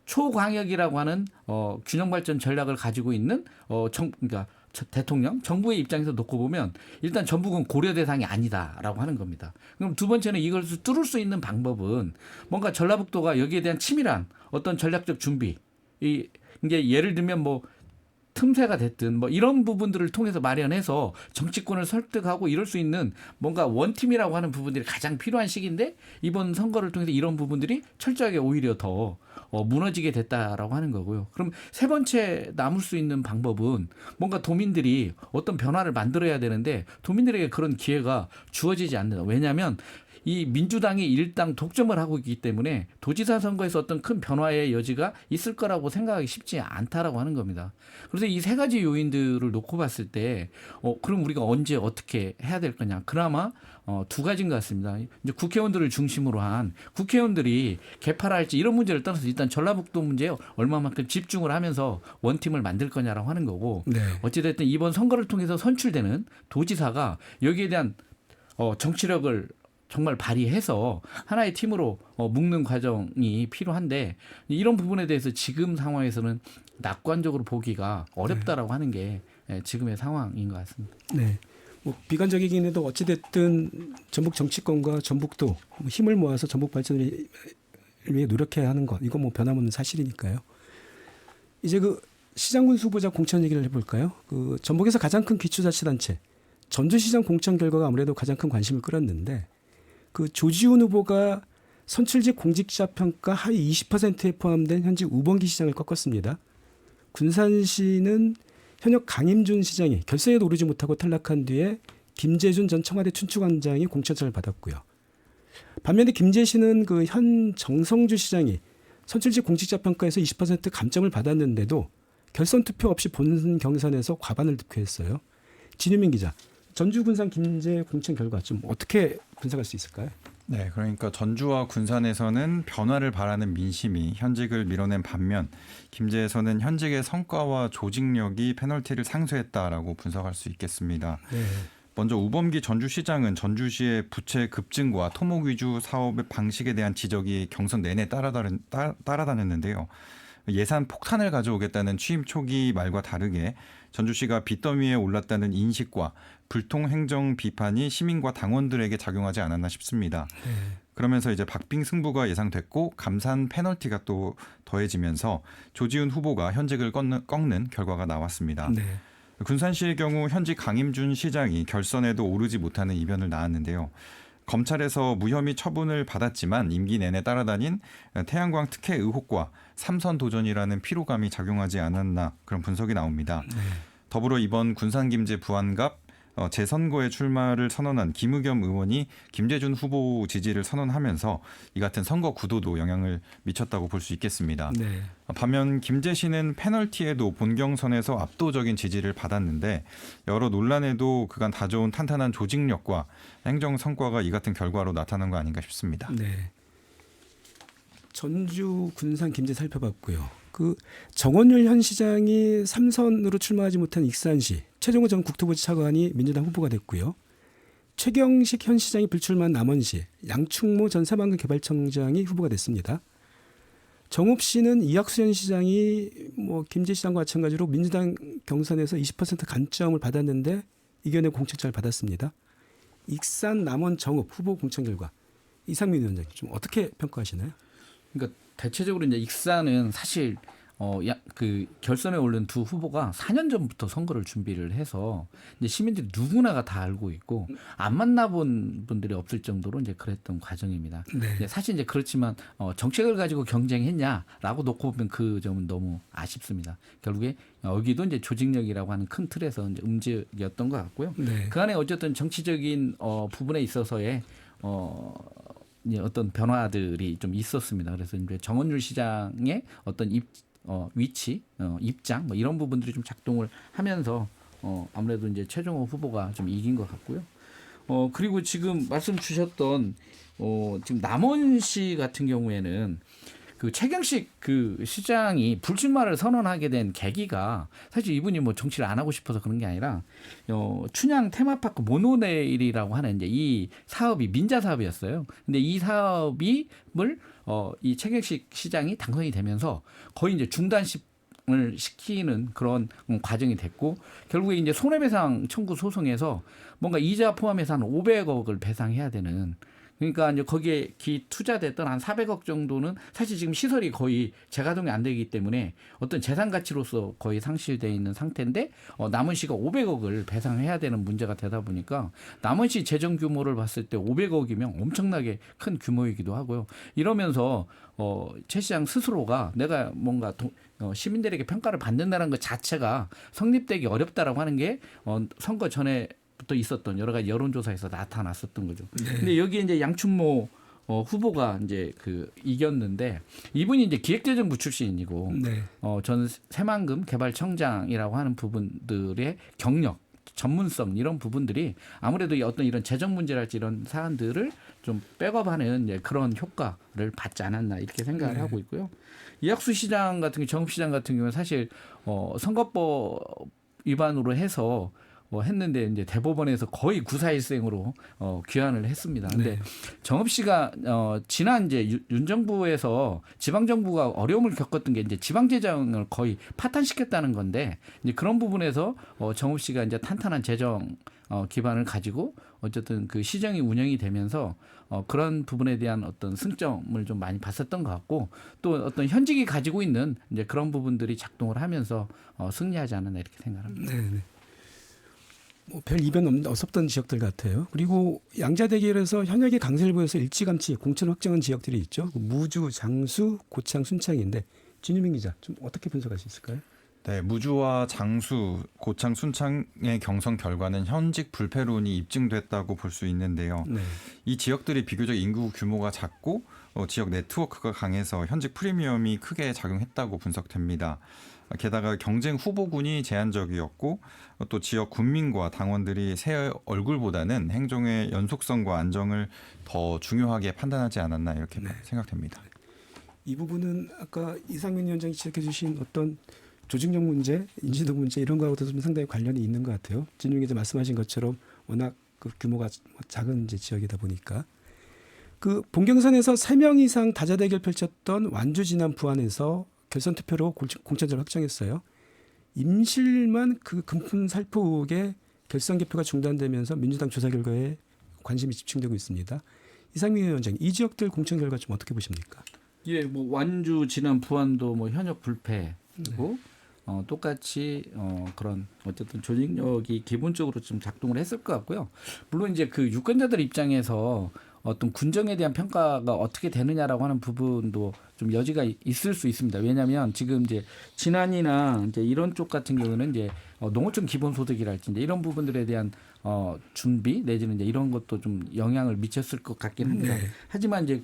초광역이라고 하는 균형 발전 전략을 가지고 있는 그러니까 대통령 정부의 입장에서 놓고 보면 일단 전북은 고려 대상이 아니다라고 하는 겁니다. 그럼 두 번째는 이것을 뚫을 수 있는 방법은 뭔가 전라북도가 여기에 대한 치밀한 어떤 전략적 준비 이게 예를 들면 뭐 틈새가 됐든 뭐 이런 부분들을 통해서 마련해서 정치권을 설득하고 이럴 수 있는 뭔가 원팀이라고 하는 부분들이 가장 필요한 시기인데 이번 선거를 통해서 이런 부분들이 철저하게 오히려 더 무너지게 됐다라고 하는 거고요. 그럼 세 번째 남을 수 있는 방법은 뭔가 도민들이 어떤 변화를 만들어야 되는데 도민들에게 그런 기회가 주어지지 않는다. 왜냐하면 이 민주당이 일당 독점을 하고 있기 때문에 도지사 선거에서 어떤 큰 변화의 여지가 있을 거라고 생각하기 쉽지 않다라고 하는 겁니다. 그래서 이 세 가지 요인들을 놓고 봤을 때 그럼 우리가 언제 어떻게 해야 될 거냐? 그나마 두 가지인 것 같습니다. 이제 국회의원들을 중심으로 한 국회의원들이 개파를 할지 이런 문제를 떠나서 일단 전라북도 문제에 얼마만큼 집중을 하면서 원팀을 만들 거냐라고 하는 거고 네. 어찌됐든 이번 선거를 통해서 선출되는 도지사가 여기에 대한 정치력을 정말 발휘해서 하나의 팀으로 묶는 과정이 필요한데 이런 부분에 대해서 지금 상황에서는 낙관적으로 보기가 어렵다라고 하는 게 지금의 상황인 것 같습니다. 네. 뭐 비관적이긴 해도 어찌됐든 전북 정치권과 전북도 뭐 힘을 모아서 전북 발전을 위해 노력해야 하는 것 이거 뭐 변함없는 사실이니까요. 이제 그 시장군 후보자 공천 얘기를 해볼까요? 그 전북에서 가장 큰 기초자치단체 전주시장 공천 결과가 아무래도 가장 큰 관심을 끌었는데 그 조지훈 후보가 선출직 공직자 평가 하위 20%에 포함된 현직 우범기 시장을 꺾었습니다. 군산시는 현역 강임준 시장이 결선에도 오르지 못하고 탈락한 뒤에 김재준 전 청와대 춘추관장이 공천장을 받았고요. 반면에 김재시는 그 현 정성주 시장이 선출직 공직자 평가에서 20% 감점을 받았는데도 결선 투표 없이 본 경선에서 과반을 득표했어요. 진유민 기자, 전주 군산 김제 공천 결과 좀 어떻게 분석할 수 있을까요? 네, 그러니까 전주와 군산에서는 변화를 바라는 민심이 현직을 밀어낸 반면 김제에서는 현직의 성과와 조직력이 페널티를 상쇄했다라고 분석할 수 있겠습니다. 네. 먼저 우범기 전주시장은 전주시의 부채 급증과 토목 위주 사업의 방식에 대한 지적이 경선 내내 따라다녔는데요. 예산 폭탄을 가져오겠다는 취임 초기 말과 다르게 전주시가 빚더미에 올랐다는 인식과 불통 행정 비판이 시민과 당원들에게 작용하지 않았나 싶습니다. 네. 그러면서 이제 박빙 승부가 예상됐고 감산 페널티가 또 더해지면서 조지훈 후보가 현직을 꺾는 결과가 나왔습니다. 네. 군산시의 경우 현직 강임준 시장이 결선에도 오르지 못하는 이변을 낳았는데요. 검찰에서 무혐의 처분을 받았지만 임기 내내 따라다닌 태양광 특혜 의혹과 삼선 도전이라는 피로감이 작용하지 않았나 그런 분석이 나옵니다. 네. 더불어 이번 군산 김제 부안갑 재선거에 출마를 선언한 김의겸 의원이 김재준 후보 지지를 선언하면서 이 같은 선거 구도도 영향을 미쳤다고 볼 수 있겠습니다. 네. 반면 김재시는 페널티에도 본경선에서 압도적인 지지를 받았는데 여러 논란에도 그간 다져온 탄탄한 조직력과 행정 성과가 이 같은 결과로 나타난 거 아닌가 싶습니다. 네. 전주 군산 김제 살펴봤고요. 그 정원율 현 시장이 3선으로 출마하지 못한 익산시 최종호 전 국토부 차관이 민주당 후보가 됐고요. 최경식 현 시장이 불출마한 남원시 양충모 전 새만금 개발청장이 후보가 됐습니다. 정읍 씨는 이학수 현 시장이 뭐 김제 시장과 마찬가지로 민주당 경선에서 20% 감점을 받았는데 이겨내 공천장을 받았습니다. 익산, 남원, 정읍 후보 공천 결과 이상민 위원장님 좀 어떻게 평가하시나요? 그러니까 대체적으로 이제 익산은 사실 그 결선에 오른 두 후보가 4년 전부터 선거를 준비를 해서 이제 시민들이 누구나가 다 알고 있고 안 만나본 분들이 없을 정도로 이제 그랬던 과정입니다. 네. 사실 이제 그렇지만 정책을 가지고 경쟁했냐라고 놓고 보면 그 점은 너무 아쉽습니다. 결국에 여기도 이제 조직력이라고 하는 큰 틀에서 이제 움직였던 것 같고요. 네. 그 안에 어쨌든 정치적인 부분에 있어서의 이제 어떤 변화들이 좀 있었습니다. 그래서 이제 정원율 시장의 어떤 위치, 입장 뭐 이런 부분들이 좀 작동을 하면서 아무래도 이제 최종호 후보가 좀 이긴 것 같고요. 그리고 지금 말씀 주셨던 지금 남원시 같은 경우에는 그 최경식 그 시장이 불출마를 선언하게 된 계기가 사실 이분이 뭐 정치를 안 하고 싶어서 그런 게 아니라 춘향 테마파크 모노레일이라고 하는 이제 이 사업이 민자 사업이었어요. 근데 이 사업을 이 최경식 시장이 당선이 되면서 거의 이제 중단을 시키는 그런 과정이 됐고 결국에 이제 손해배상 청구 소송에서 뭔가 이자 포함해서 한 500억을 배상해야 되는 그러니까 이제 거기에 투자됐던 한 400억 정도는 사실 지금 시설이 거의 재가동이 안 되기 때문에 어떤 재산 가치로서 거의 상실돼 있는 상태인데 남원시가 500억을 배상해야 되는 문제가 되다 보니까 남원시 재정 규모를 봤을 때 500억이면 엄청나게 큰 규모이기도 하고요. 이러면서 최 시장 스스로가 내가 뭔가 시민들에게 평가를 받는다는 것 자체가 성립되기 어렵다라고 하는 게 선거 전에 전부터 있었던 여러 가지 여론조사에서 나타났었던 거죠. 근데 여기에 이제 양춘모 후보가 이제 그 이겼는데 이분이 이제 기획재정부 출신이고 네. 전 새만금 개발청장이라고 하는 부분들의 경력, 전문성 이런 부분들이 아무래도 어떤 이런 재정 문제랄지 이런 사안들을 좀 백업하는 이제 그런 효과를 받지 않았나 이렇게 생각을 하고 있고요. 이학수 시장 같은 경우, 정읍시장 같은 경우는 사실 선거법 위반으로 해서 했는데 이제 대법원에서 거의 구사일생으로 귀환을 했습니다. 근데 정읍 씨가 지난 이제 윤 정부에서 지방 정부가 어려움을 겪었던 게 이제 지방 재정을 거의 파탄시켰다는 건데 이제 그런 부분에서 정읍 씨가 이제 탄탄한 재정 기반을 가지고 어쨌든 그 시정이 운영이 되면서 그런 부분에 대한 어떤 승점을 좀 많이 봤었던 것 같고 또 어떤 현직이 가지고 있는 이제 그런 부분들이 작동을 하면서 승리하지 않았나 이렇게 생각합니다. 네. 별 이변 없었던 지역들 같아요. 그리고 양자 대결에서 현역이 강세를 보여서 일찌감치 공천 확정한 지역들이 있죠. 무주, 장수, 고창, 순창인데 진유민 기자 좀 어떻게 분석할 수 있을까요? 네, 무주와 장수, 고창, 순창의 경선 결과는 현직 불패론이 입증됐다고 볼 수 있는데요. 네. 이 지역들이 비교적 인구 규모가 작고 지역 네트워크가 강해서 현직 프리미엄이 크게 작용했다고 분석됩니다. 게다가 경쟁 후보군이 제한적이었고 또 지역 군민과 당원들이 새 얼굴보다는 행정의 연속성과 안정을 더 중요하게 판단하지 않았나 이렇게 생각됩니다. 이 부분은 아까 이상민 위원장이 지적해 주신 어떤 조직력 문제, 인지도 문제 이런 거하고도 좀 상당히 관련이 있는 것 같아요. 진용이 이제 말씀하신 것처럼 워낙 그 규모가 작은 이제 지역이다 보니까 그 본경선에서 3명 이상 다자 대결 펼쳤던 완주 진안 부안에서 결선 투표로 공천자를 확정했어요. 임실만 그 금품 살포 의혹에 결선 개표가 중단되면서 민주당 조사 결과에 관심이 집중되고 있습니다. 이상민 위원장, 이 지역들 공천 결과 좀 어떻게 보십니까? 예, 뭐 완주, 진안, 부안도 뭐 현역 불패고 똑같이 그런 어쨌든 조직력이 기본적으로 좀 작동을 했을 것 같고요. 물론 이제 그 유권자들 입장에서 어떤 군정에 대한 평가가 어떻게 되느냐라고 하는 부분도 좀 여지가 있을 수 있습니다. 왜냐하면 지금 이제 진안이나 이제 이런 쪽 같은 경우는 이제 농어촌 기본소득이랄지 이제 이런 부분들에 대한 준비 내지는 이제 이런 것도 좀 영향을 미쳤을 것 같긴 합니다. 네. 하지만 이제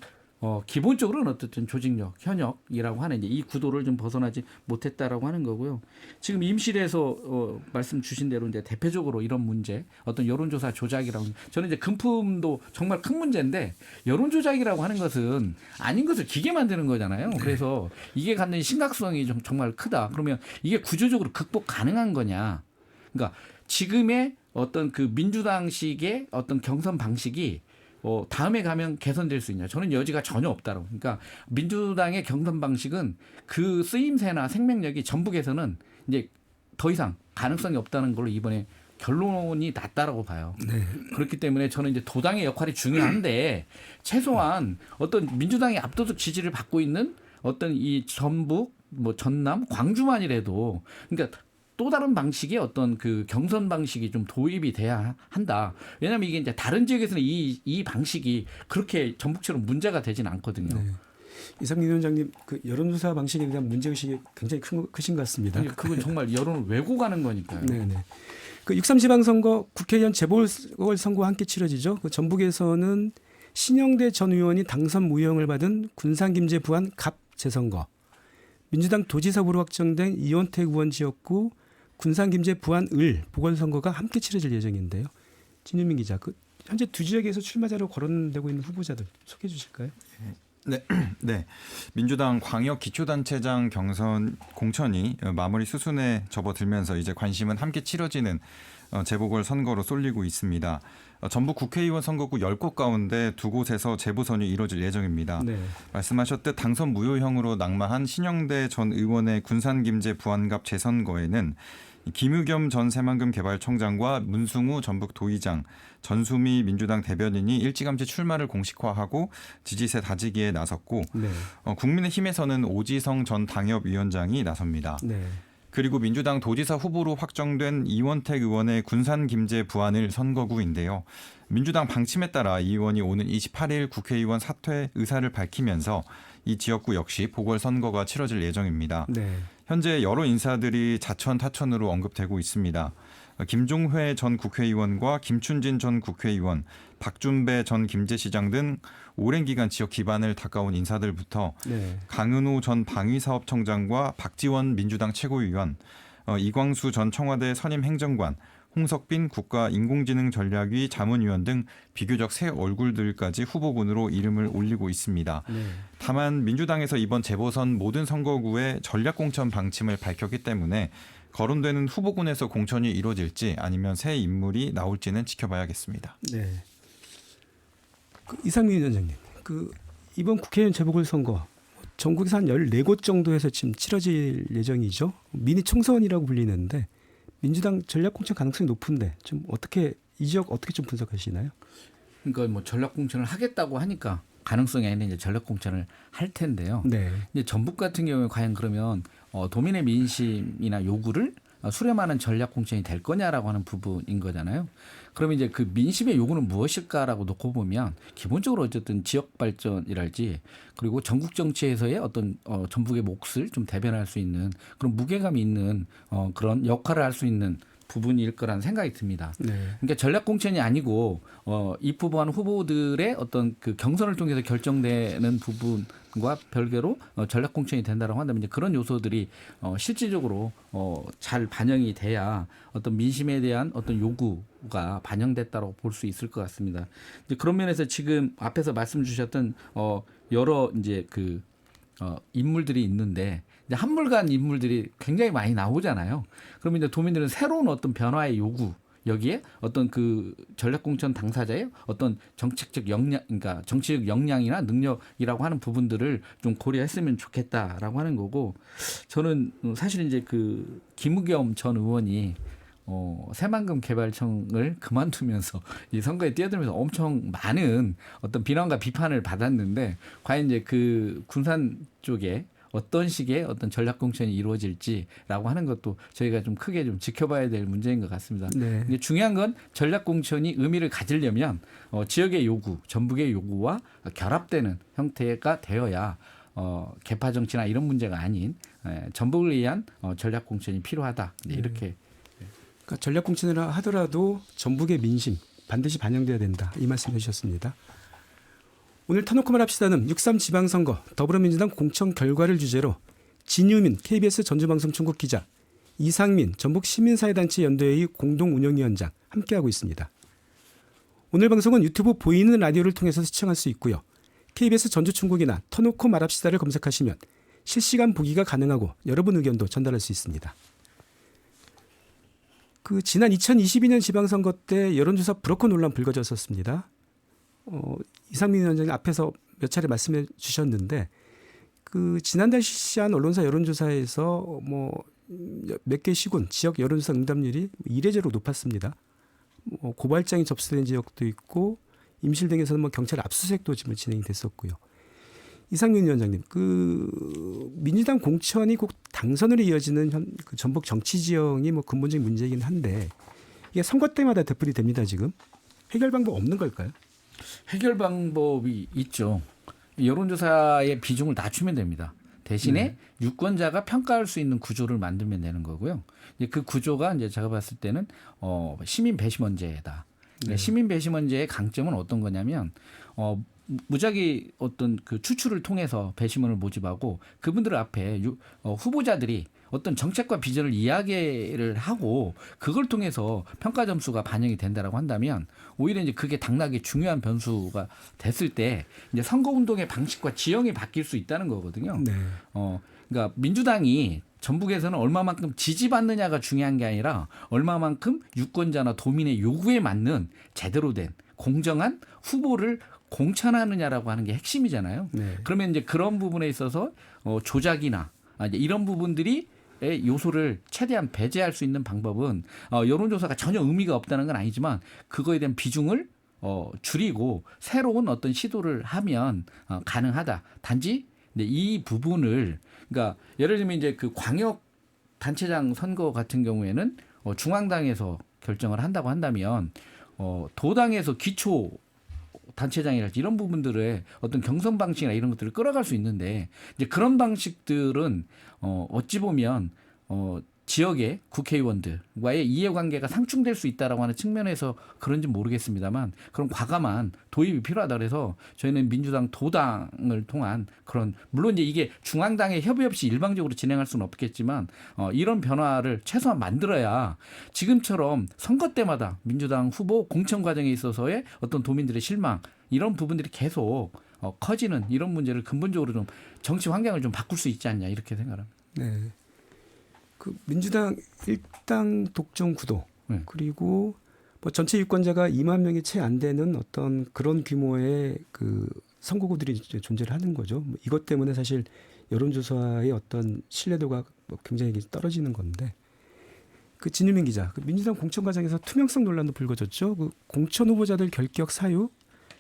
기본적으로는 어쨌든 조직력, 현역이라고 하는 이제 이 구도를 좀 벗어나지 못했다라고 하는 거고요. 지금 임실에서 말씀 주신 대로 이제 대표적으로 이런 문제, 어떤 여론조사 조작이라고 저는 이제 금품도 정말 큰 문제인데 여론조작이라고 하는 것은 아닌 것을 기계 만드는 거잖아요. 그래서 이게 갖는 심각성이 정말 크다. 그러면 이게 구조적으로 극복 가능한 거냐? 그러니까 지금의 어떤 그 민주당식의 어떤 경선 방식이 다음에 가면 개선될 수 있냐? 저는 여지가 전혀 없다고. 그러니까 민주당의 경선 방식은 그 쓰임새나 생명력이 전북에서는 이제 더 이상 가능성이 없다는 걸로 이번에 결론이 났다라고 봐요. 네. 그렇기 때문에 저는 이제 도당의 역할이 중요한데 최소한 어떤 민주당의 압도적 지지를 받고 있는 어떤 이 전북, 뭐 전남, 광주만이라도 그러니까 또 다른 방식의 어떤 그 경선 방식이 좀 도입이 돼야 한다. 왜냐하면 이게 이제 다른 지역에서는 이 방식이 그렇게 전북처럼 문제가 되진 않거든요. 네. 이상민 위원장님, 그 여론조사 방식에 대한 문제의식이 굉장히 크신 것 같습니다. 그건 정말 여론을 왜고 가는 거니까요. 네네. 그 6.3 지방선거 국회의원 재보궐선거와 함께 치러지죠. 그 전북에서는 신영대 전 의원이 당선 무효형을 받은 군산김제 부안 갑 재선거, 민주당 도지사 후보로 확정된 이원택 의원 지역구 군산김제 부안 을 보궐선거가 함께 치러질 예정인데요. 진유민 기자, 그 현재 두 지역에서 출마자로 거론되고 있는 후보자들 소개해 주실까요? 네. 민주당 광역 기초단체장 경선 공천이 마무리 수순에 접어들면서 이제 관심은 함께 치러지는 재보궐 선거로 쏠리고 있습니다. 전북 국회의원 선거구 10곳 가운데 2곳에서 재보선이 이뤄질 예정입니다. 네. 말씀하셨듯 당선 무효형으로 낙마한 신영대 전 의원의 군산김제 부안갑 재선거에는 김의겸 전 새만금 개발청장과 문승우 전북 도의장, 전수미 민주당 대변인이 일찌감치 출마를 공식화하고 지지세 다지기에 나섰고 네. 국민의힘에서는 오지성 전 당협위원장이 나섭니다. 네. 그리고 민주당 도지사 후보로 확정된 이원택 의원의 군산 김제 부안을 선거구인데요. 민주당 방침에 따라 이 의원이 오는 28일 국회의원 사퇴 의사를 밝히면서 이 지역구 역시 보궐선거가 치러질 예정입니다. 네. 현재 여러 인사들이 자천타천으로 언급되고 있습니다. 김종회 전 국회의원과 김춘진 전 국회의원, 박준배 전 김제시장 등 오랜 기간 지역 기반을 닦아온 인사들부터 네. 강은호 전 방위사업청장과 박지원 민주당 최고위원, 이광수 전 청와대 선임 행정관, 홍석빈 국가인공지능전략위 자문위원 등 비교적 새 얼굴들까지 후보군으로 이름을 올리고 있습니다. 네. 다만 민주당에서 이번 재보선 모든 선거구에 전략공천 방침을 밝혔기 때문에 거론되는 후보군에서 공천이 이루어질지 아니면 새 인물이 나올지는 지켜봐야겠습니다. 네. 이상민 위원장님, 이번 국회의원 재보궐선거 전국에서 한 14곳 정도에서 지금 치러질 예정이죠. 미니 총선이라고 불리는데 민주당 전략공천 가능성이 높은데 좀 이 지역 어떻게 좀 분석하시나요? 그러니까 뭐 전략 공천을 하겠다고 하니까 가능성이 아니라 이제 전략 공천을 할 텐데요. 네. 이제 전북 같은 경우에 과연 그러면 도민의 민심이나 요구를 수렴하는 전략 공천이 될 거냐라고 하는 부분인 거잖아요. 그러면 이제 그 민심의 요구는 무엇일까라고 놓고 보면 기본적으로 어쨌든 지역 발전이랄지 그리고 전국 정치에서의 어떤 전북의 몫을 좀 대변할 수 있는 그런 무게감이 있는 그런 역할을 할 수 있는 부분일 거라는 생각이 듭니다. 네. 그러니까 전략 공천이 아니고 입후보한 후보들의 어떤 그 경선을 통해서 결정되는 부분과 별개로 전략 공천이 된다라고 한다면 이제 그런 요소들이 실질적으로 잘 반영이 돼야 어떤 민심에 대한 어떤 요구가 반영됐다고 볼 수 있을 것 같습니다. 이제 그런 면에서 지금 앞에서 말씀 주셨던 여러 이제 인물들이 있는데 이제 한물간 인물들이 굉장히 많이 나오잖아요. 그러면 이제 도민들은 새로운 어떤 변화의 요구 여기에 어떤 그 전략공천 당사자의 어떤 정책적 역량, 그러니까 정치적 역량이나 능력이라고 하는 부분들을 좀 고려했으면 좋겠다라고 하는 거고 저는 사실 이제 김우겸 전 의원이 새만금 개발청을 그만두면서 이 선거에 뛰어들면서 엄청 많은 어떤 비난과 비판을 받았는데 과연 이제 군산 쪽에 어떤 식의 어떤 전략 공천이 이루어질지라고 하는 것도 저희가 좀 크게 좀 지켜봐야 될 문제인 것 같습니다. 네. 근데 중요한 건 전략 공천이 의미를 가지려면 지역의 요구, 전북의 요구와 결합되는 형태가 되어야 개파 정치나 이런 문제가 아닌 전북을 위한 전략 공천이 필요하다. 이렇게. 그러니까 전략 공천을 하더라도 전북의 민심 반드시 반영돼야 된다. 이 말씀 해주셨습니다. 오늘 터놓고 말합시다는 6.3 지방선거 더불어민주당 공천 결과를 주제로 진유민 KBS 전주방송 중국 기자, 이상민 전북 시민사회단체 연대회의 공동운영위원장 함께하고 있습니다. 오늘 방송은 유튜브 보이는 라디오를 통해서 시청할 수 있고요. KBS 전주중국이나 터놓고 말합시다를 검색하시면 실시간 보기가 가능하고 여러분 의견도 전달할 수 있습니다. 지난 2022년 지방선거 때 여론조사 브로커 논란 불거졌었습니다. 이상민 위원장이 앞에서 몇 차례 말씀해 주셨는데 지난달 실시한 언론사 여론조사에서 몇 개 시군 지역 여론조사 응답률이 이례적으로 높았습니다. 고발장이 접수된 지역도 있고 임실 등에서는 경찰 압수수색도 지금 진행이 됐었고요. 이상민 위원장님, 민주당 공천이 꼭 당선으로 이어지는 전북 정치 지형이 근본적인 문제이긴 한데 이게 선거 때마다 되풀이 됩니다. 지금 해결 방법 없는 걸까요? 해결 방법이 있죠. 여론조사의 비중을 낮추면 됩니다. 대신에 유권자가 평가할 수 있는 구조를 만들면 되는 거고요. 이제 그 구조가 이제 제가 봤을 때는 시민 배심원제다. 시민 배심원제의 강점은 어떤 거냐면 무작위 어떤 추출을 통해서 배심원을 모집하고 그분들 앞에 후보자들이 어떤 정책과 비전을 이야기를 하고 그걸 통해서 평가 점수가 반영이 된다라고 한다면 오히려 이제 그게 당락의 중요한 변수가 됐을 때 이제 선거 운동의 방식과 지형이 바뀔 수 있다는 거거든요. 네. 그러니까 민주당이 전북에서는 얼마만큼 지지받느냐가 중요한 게 아니라 얼마만큼 유권자나 도민의 요구에 맞는 제대로 된 공정한 후보를 공천하느냐라고 하는 게 핵심이잖아요. 네. 그러면 이제 그런 부분에 있어서 조작이나 이런 부분들이 요소를 최대한 배제할 수 있는 방법은 여론조사가 전혀 의미가 없다는 건 아니지만 그거에 대한 비중을 줄이고 새로운 어떤 시도를 하면 가능하다. 단지 이 부분을 그러니까 예를 들면 이제 광역 단체장 선거 같은 경우에는 중앙당에서 결정을 한다고 한다면 도당에서 기초 단체장이랄지 이런 부분들의 어떤 경선 방식이나 이런 것들을 끌어갈 수 있는데 이제 그런 방식들은 어찌 보면 지역의 국회의원들과의 이해관계가 상충될 수 있다라고 하는 측면에서 그런지 모르겠습니다만 그런 과감한 도입이 필요하다 그래서 저희는 민주당 도당을 통한 그런 물론 이제 이게 중앙당의 협의 없이 일방적으로 진행할 수는 없겠지만 이런 변화를 최소한 만들어야 지금처럼 선거 때마다 민주당 후보 공천 과정에 있어서의 어떤 도민들의 실망 이런 부분들이 계속 커지는 이런 문제를 근본적으로 좀 정치 환경을 좀 바꿀 수 있지 않냐 이렇게 생각합니다. 네. 그 민주당 일당 독점 구도 그리고 뭐 전체 유권자가 2만 명이 채 안 되는 어떤 그런 규모의 그 선거구들이 이제 존재를 하는 거죠. 뭐 이것 때문에 사실 여론조사의 어떤 신뢰도가 뭐 굉장히 떨어지는 건데 그 진유민 기자, 그 민주당 공천 과정에서 투명성 논란도 불거졌죠. 그 공천 후보자들 결격 사유,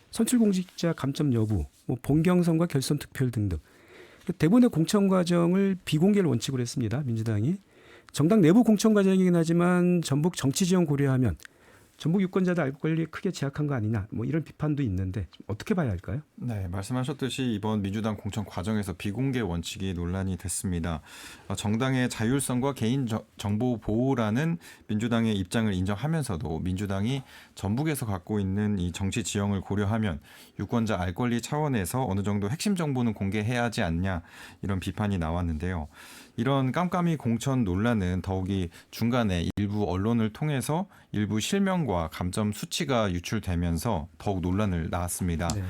선출 공직자 감점 여부, 뭐 본경선과 결선 투표 등등. 대부분의 공천 과정을 비공개를 원칙으로 했습니다. 민주당이. 정당 내부 공천 과정이긴 하지만 전북 정치 지원 고려하면 전북 유권자들 알 권리 크게 제약한 거 아니냐 뭐 이런 비판도 있는데 어떻게 봐야 할까요? 네, 말씀하셨듯이 이번 민주당 공천 과정에서 비공개 원칙이 논란이 됐습니다. 정당의 자율성과 개인 정보 보호라는 민주당의 입장을 인정하면서도 민주당이 전북에서 갖고 있는 이 정치 지형을 고려하면 유권자 알 권리 차원에서 어느 정도 핵심 정보는 공개해야 하지 않냐 이런 비판이 나왔는데요. 이런 깜깜이 공천 논란은 더욱이 중간에 일부 언론을 통해서 일부 실명과 감점 수치가 유출되면서 더욱 논란을 낳았습니다. 네.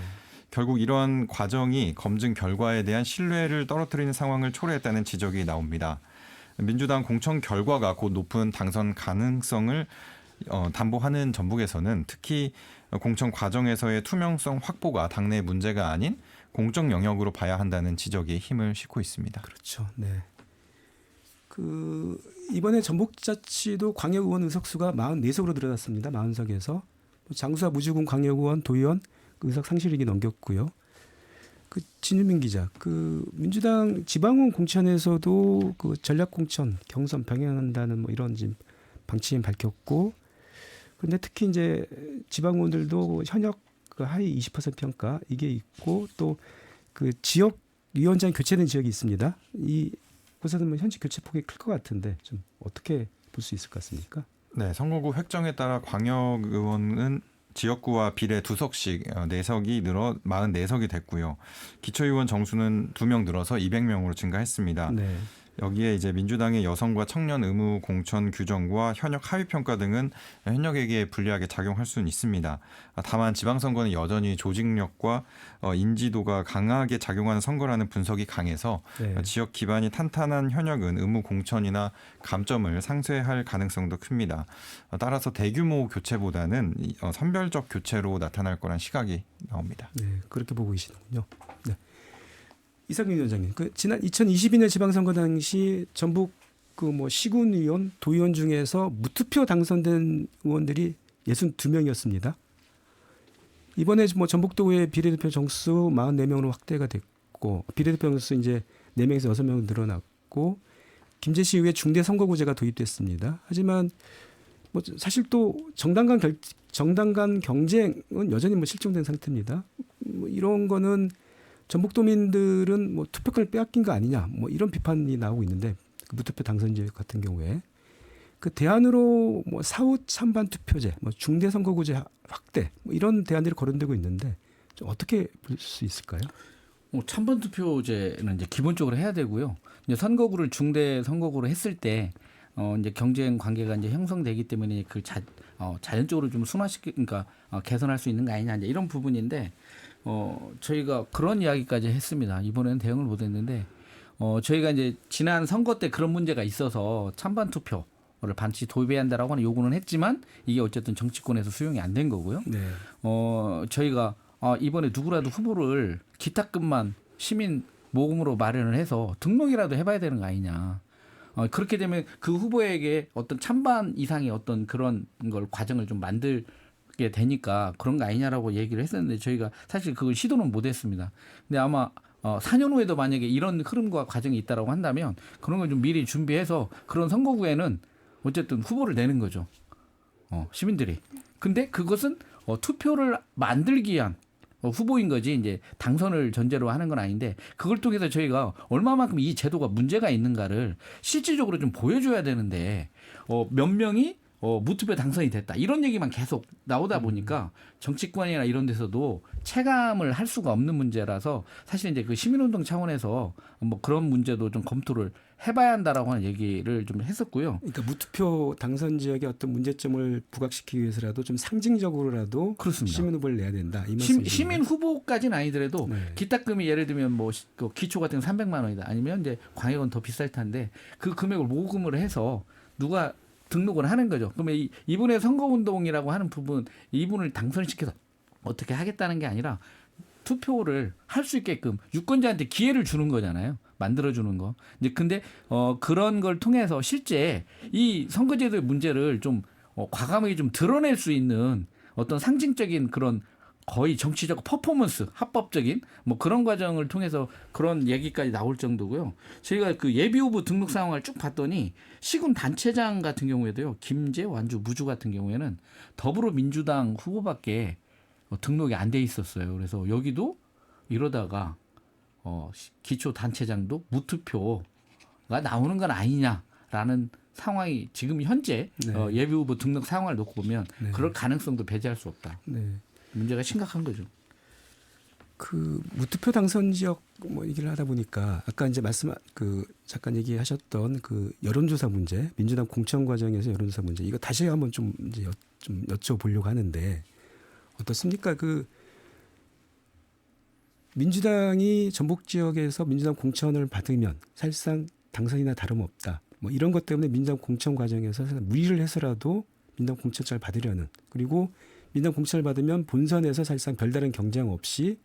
결국 이러한 과정이 검증 결과에 대한 신뢰를 떨어뜨리는 상황을 초래했다는 지적이 나옵니다. 민주당 공천 결과가 곧 높은 당선 가능성을 담보하는 전북에서는 특히 공천 과정에서의 투명성 확보가 당내 문제가 아닌 공적 영역으로 봐야 한다는 지적이 힘을 싣고 있습니다. 그렇죠. 네. 그 이번에 전북자치도 광역의원 의석수가 44석으로 늘어났습니다. 40석에서 장수와 무주군 광역의원 도의원 의석 상실이기 넘겼고요. 그 진유민 기자, 그 민주당 지방의원 공천에서도 그 전략 공천 경선 병행한다는 뭐 이런 지금 방침이 밝혔고, 그런데 특히 이제 지방의원들도 현역 그 하위 20% 평가 이게 있고 또 그 지역 위원장 교체된 지역이 있습니다. 이 곳에서는 뭐 현재 교체 폭이 클 것 같은데 좀 어떻게 볼 수 있을 것 같습니까? 네, 선거구 획정에 따라 광역의원은 지역구와 비례 2석씩 4석이 늘어 44석이 됐고요. 기초의원 정수는 2명 늘어서 200명으로 증가했습니다. 네. 여기에 이제 민주당의 여성과 청년 의무 공천 규정과 현역 하위 평가 등은 현역에게 불리하게 작용할 수는 있습니다. 다만 지방선거는 여전히 조직력과 인지도가 강하게 작용하는 선거라는 분석이 강해서 네. 지역 기반이 탄탄한 현역은 의무 공천이나 감점을 상쇄할 가능성도 큽니다. 따라서 대규모 교체보다는 선별적 교체로 나타날 거란 시각이 나옵니다. 네, 그렇게 보고 계시는군요. 네. 이상민 위원장님, 그 지난 2022년 지방선거 당시 전북 그 뭐 시군의원, 도의원 중에서 무투표 당선된 의원들이 62명이었습니다. 이번에 뭐 전북도의 비례대표 정수 44명으로 확대가 됐고 비례대표 정수 이제 4명에서 6명 늘어났고 김제시의회 중대선거구제가 도입됐습니다. 하지만 뭐 사실 또 정당 간 경쟁은 여전히 뭐 실종된 상태입니다. 뭐 이런 거는 전북도민들은 뭐 투표권을 빼앗긴 거 아니냐, 뭐 이런 비판이 나오고 있는데 그 무투표 당선제 같은 경우에 그 대안으로 뭐 사후 찬반 투표제, 뭐 중대 선거구제 확대, 뭐 이런 대안들이 거론되고 있는데 좀 어떻게 볼 수 있을까요? 찬반 투표제는 이제 기본적으로 해야 되고요. 이제 선거구를 중대 선거구로 했을 때 이제 경쟁 관계가 이제 형성되기 때문에 그 자연적으로 좀 그러니까 개선할 수 있는 거 아니냐 이제 이런 부분인데. 저희가 그런 이야기까지 했습니다. 이번에는 대응을 못 했는데, 저희가 이제 지난 선거 때 그런 문제가 있어서 찬반 투표를 반드시 도입해야 한다라고 하는 요구는 했지만, 이게 어쨌든 정치권에서 수용이 안 된 거고요. 네. 저희가 이번에 누구라도 후보를 기탁금만 시민 모금으로 마련을 해서 등록이라도 해봐야 되는 거 아니냐. 그렇게 되면 그 후보에게 어떤 찬반 이상의 어떤 그런 걸 과정을 좀 만들게 되니까 그런 거 아니냐라고 얘기를 했었는데 저희가 사실 그걸 시도는 못했습니다. 근데 아마 4년 후에도 만약에 이런 흐름과 과정이 있다라고 한다면 그런 걸 좀 미리 준비해서 그런 선거구에는 어쨌든 후보를 내는 거죠. 시민들이. 근데 그것은 투표를 만들기 위한 후보인 거지 이제 당선을 전제로 하는 건 아닌데 그걸 통해서 저희가 얼마만큼 이 제도가 문제가 있는가를 실질적으로 좀 보여줘야 되는데 몇 명이 무투표 당선이 됐다 이런 얘기만 계속 나오다 보니까 정치권이나 이런 데서도 체감을 할 수가 없는 문제라서 사실 이제 그 시민운동 차원에서 뭐 그런 문제도 좀 검토를 해봐야 한다라고 하는 얘기를 좀 했었고요. 그러니까 무투표 당선 지역의 어떤 문제점을 부각시키기 위해서라도 좀 상징적으로라도 그렇습니다. 시민 후보를 내야 된다. 이 말씀이신가요? 시민 후보까지는 아니더라도 네. 기탁금이 예를 들면 뭐 그 기초 같은 거 300만 원이다. 아니면 이제 광역은 더 비쌀 텐데 그 금액을 모금을 해서 누가 등록을 하는 거죠. 그러면 이분의 선거운동이라고 하는 부분, 이분을 당선시켜서 어떻게 하겠다는 게 아니라 투표를 할 수 있게끔 유권자한테 기회를 주는 거잖아요. 만들어주는 거. 이제 근데 그런 걸 통해서 실제 이 선거제도의 문제를 좀 과감하게 좀 드러낼 수 있는 어떤 상징적인 그런 거의 정치적 퍼포먼스, 합법적인 뭐 그런 과정을 통해서 그런 얘기까지 나올 정도고요. 저희가 그 예비 후보 등록 상황을 쭉 봤더니 시군 단체장 같은 경우에도요. 김제, 완주, 무주 같은 경우에는 더불어민주당 후보밖에 등록이 안 돼 있었어요. 그래서 여기도 이러다가 기초 단체장도 무투표가 나오는 건 아니냐라는 상황이 지금 현재 네. 예비 후보 등록 상황을 놓고 보면 네. 그럴 가능성도 배제할 수 없다. 네. 문제가 심각한 거죠. 그 무투표 당선 지역 뭐 얘기를 하다 보니까 아까 이제 잠깐 얘기하셨던 그 여론조사 문제, 민주당 공천 과정에서 여론조사 문제 이거 다시 한번 좀 이제 좀 여쭤보려고 하는데 어떻습니까? 그 민주당이 전북 지역에서 민주당 공천을 받으면 사실상 당선이나 다름없다. 뭐 이런 것 때문에 민주당 공천 과정에서 무리를 해서라도 민주당 공천장을 받으려는 그리고 민주당 공천을 받으면 본선에서 사실상 별다른 경쟁 없이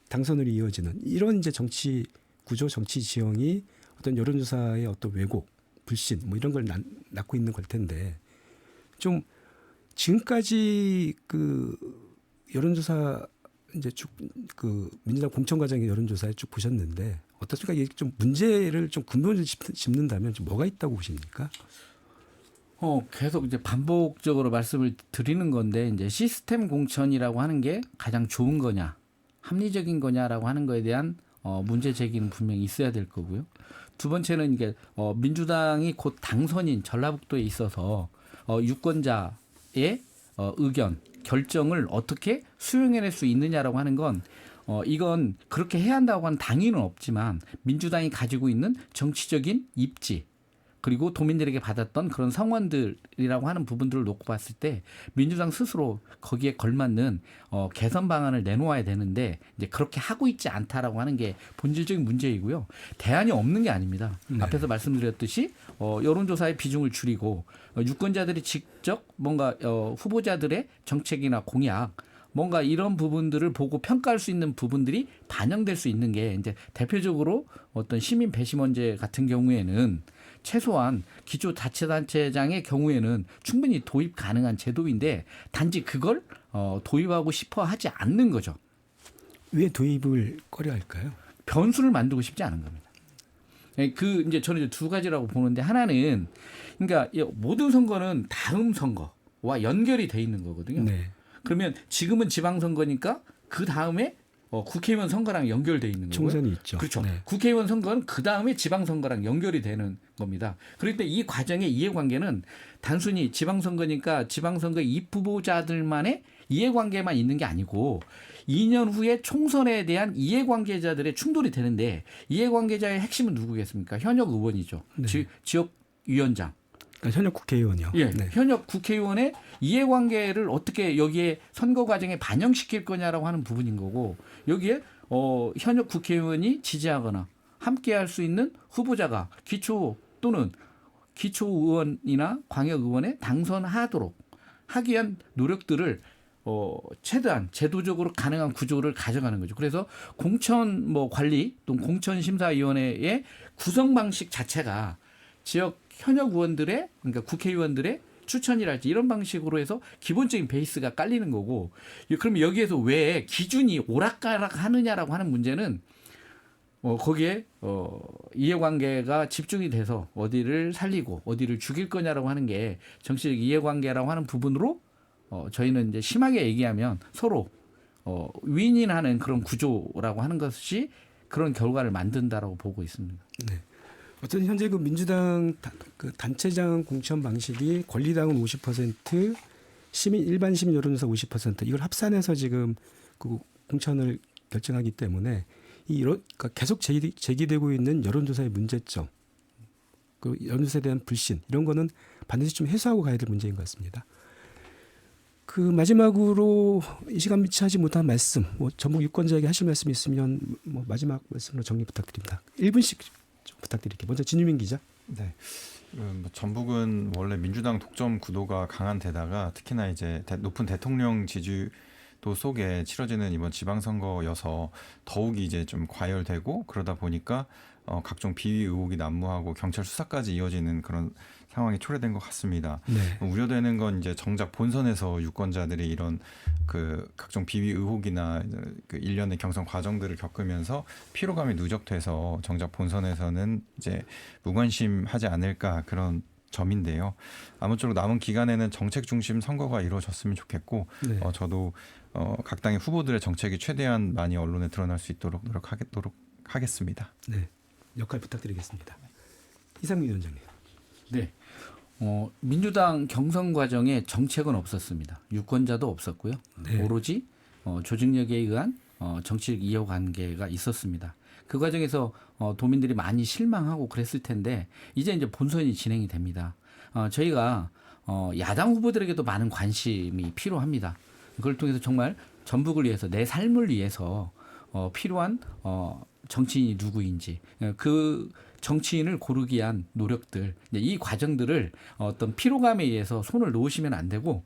당선으로 이어지는 이런 이제 정치 구조, 정치 지형이 어떤 여론조사의 어떤 왜곡, 불신 뭐 이런 걸 낳고 있는 걸 텐데 좀 지금까지 그 여론조사 이제 쭉 그 민주당 공천 과정의 여론조사에 쭉 보셨는데 어떻습니까? 이게 좀 문제를 좀 근본을 짚는다면 좀 뭐가 있다고 보십니까? 계속 이제 반복적으로 말씀을 드리는 건데 이제 시스템 공천이라고 하는 게 가장 좋은 거냐, 합리적인 거냐라고 하는 거에 대한 문제 제기는 분명히 있어야 될 거고요. 두 번째는 이게 민주당이 곧 당선인 전라북도에 있어서 유권자의 의견, 결정을 어떻게 수용해낼 수 있느냐라고 하는 건 이건 그렇게 해야 한다고 하는 당위는 없지만 민주당이 가지고 있는 정치적인 입지 그리고 도민들에게 받았던 그런 성원들이라고 하는 부분들을 놓고 봤을 때 민주당 스스로 거기에 걸맞는 개선 방안을 내놓아야 되는데 이제 그렇게 하고 있지 않다라고 하는 게 본질적인 문제이고요. 대안이 없는 게 아닙니다. 네. 앞에서 말씀드렸듯이 여론조사의 비중을 줄이고 유권자들이 직접 뭔가 후보자들의 정책이나 공약 뭔가 이런 부분들을 보고 평가할 수 있는 부분들이 반영될 수 있는 게 이제 대표적으로 어떤 시민 배심원제 같은 경우에는 최소한 기초자치단체장의 경우에는 충분히 도입 가능한 제도인데 단지 그걸 도입하고 싶어 하지 않는 거죠. 왜 도입을 꺼려할까요? 변수를 만들고 싶지 않은 겁니다. 이제 저는 이제 두 가지라고 보는데 하나는 그러니까 모든 선거는 다음 선거와 연결이 돼 있는 거거든요. 네. 그러면 지금은 지방선거니까 그 다음에 국회의원 선거랑 연결돼 있는 거고요. 총선이 있죠. 그렇죠. 네. 국회의원 선거는 그 다음에 지방선거랑 연결이 되는 겁니다. 그럴 때 이 과정의 이해관계는 단순히 지방선거니까 지방선거의 입후보자들만의 이해관계만 있는 게 아니고 2년 후에 총선에 대한 이해관계자들의 충돌이 되는데 이해관계자의 핵심은 누구겠습니까? 현역 의원이죠. 네. 지역위원장. 그러니까 현역 국회의원이요. 예, 네. 현역 국회의원의 이해관계를 어떻게 여기에 선거 과정에 반영시킬 거냐라고 하는 부분인 거고 여기에 현역 국회의원이 지지하거나 함께할 수 있는 후보자가 기초 또는 기초의원이나 광역의원에 당선하도록 하기 위한 노력들을 최대한 제도적으로 가능한 구조를 가져가는 거죠. 그래서 공천 관리 또는 공천심사위원회의 구성 방식 자체가 지역 현역 의원들의 그러니까 국회의원들의 추천이랄지 이런 방식으로 해서 기본적인 베이스가 깔리는 거고 그러면 여기에서 왜 기준이 오락가락 하느냐라고 하는 문제는 거기에 이해관계가 집중이 돼서 어디를 살리고 어디를 죽일 거냐라고 하는 게 정치적 이해관계라고 하는 부분으로 저희는 이제 심하게 얘기하면 서로 윈윈하는 그런 구조라고 하는 것이 그런 결과를 만든다라고 보고 있습니다. 어쨌든 현재 그 민주당 그 단체장 공천 방식이 권리당은 50%, 일반 시민 여론조사 50% 이걸 합산해서 지금 그 공천을 결정하기 때문에 그러니까 계속 제기되고 있는 여론조사의 문제점, 그 여론조사에 대한 불신 이런 거는 반드시 좀 해소하고 가야 될 문제인 것 같습니다. 그 마지막으로 이 시간 미치하지 못한 말씀, 뭐 전북 유권자에게 하실 말씀이 있으면 뭐 마지막 말씀으로 정리 부탁드립니다. 1분씩 좀 부탁드릴게요. 먼저 진유민 기자. 네. 뭐 전북은 원래 민주당 독점 구도가 강한 데다가 특히나 이제 높은 대통령 지지도 속에 치러지는 이번 지방선거여서 더욱이 이제 좀 과열되고 그러다 보니까 각종 비위 의혹이 난무하고 경찰 수사까지 이어지는 그런 상황이 초래된 것 같습니다. 네. 우려되는 건 이제 정작 본선에서 유권자들이 이런 그 각종 비위 의혹이나 그 일련의 경선 과정들을 겪으면서 피로감이 누적돼서 정작 본선에서는 이제 무관심하지 않을까 그런 점인데요. 아무쪼록 남은 기간에는 정책 중심 선거가 이루어졌으면 좋겠고 네. 저도 각 당의 후보들의 정책이 최대한 많이 언론에 드러날 수 있도록 노력하겠습니다. 네. 역할 부탁드리겠습니다. 이상민 위원장님. 네. 민주당 경선 과정에 정책은 없었습니다. 유권자도 없었고요. 네. 오로지 조직력에 의한 정치적 이해관계가 있었습니다. 그 과정에서 도민들이 많이 실망하고 그랬을 텐데 이제 본선이 진행이 됩니다. 저희가 야당 후보들에게도 많은 관심이 필요합니다. 그걸 통해서 정말 전북을 위해서 내 삶을 위해서 필요한 정치인이 누구인지 그 정치인을 고르기 위한 노력들 이 과정들을 어떤 피로감에 의해서 손을 놓으시면 안 되고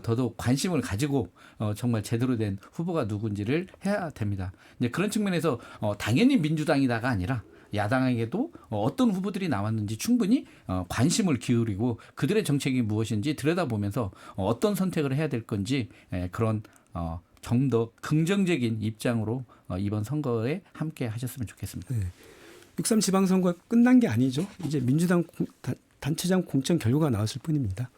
더더욱 관심을 가지고 정말 제대로 된 후보가 누군지를 해야 됩니다. 이제 그런 측면에서 당연히 민주당이다가 아니라 야당에게도 어떤 후보들이 나왔는지 충분히 관심을 기울이고 그들의 정책이 무엇인지 들여다보면서 어떤 선택을 해야 될 건지 그런 좀 더 긍정적인 입장으로 이번 선거에 함께 하셨으면 좋겠습니다. 네. 6.3 지방선거 끝난 게 아니죠. 이제 민주당 단체장 공천 결과가 나왔을 뿐입니다.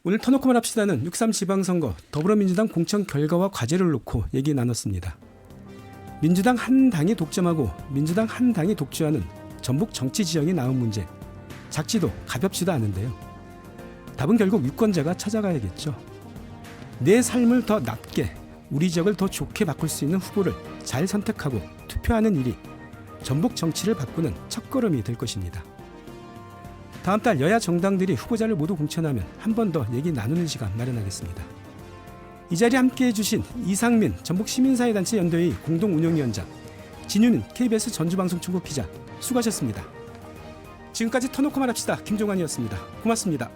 오늘 터놓고만 합시다는 6.3 지방선거 더불어민주당 공천 결과와 과제를 놓고 얘기 나눴습니다. 민주당 한 당이 독점하고 민주당 한 당이 독주하는 전북 정치 지형이 나온 문제. 작지도 가볍지도 않은데요. 답은 결국 유권자가 찾아가야겠죠. 내 삶을 더 낫게 우리 지역을 더 좋게 바꿀 수 있는 후보를 잘 선택하고 투표하는 일이 전북 정치를 바꾸는 첫걸음이 될 것입니다. 다음 달 여야 정당들이 후보자를 모두 공천하면 한 번 더 얘기 나누는 시간 마련하겠습니다. 이 자리에 함께해 주신 이상민 전북 시민사회단체 연대회 공동운영위원장, 진유민 KBS 전주방송중국 기자 수고하셨습니다. 지금까지 터놓고만 합시다. 김종환이었습니다. 고맙습니다.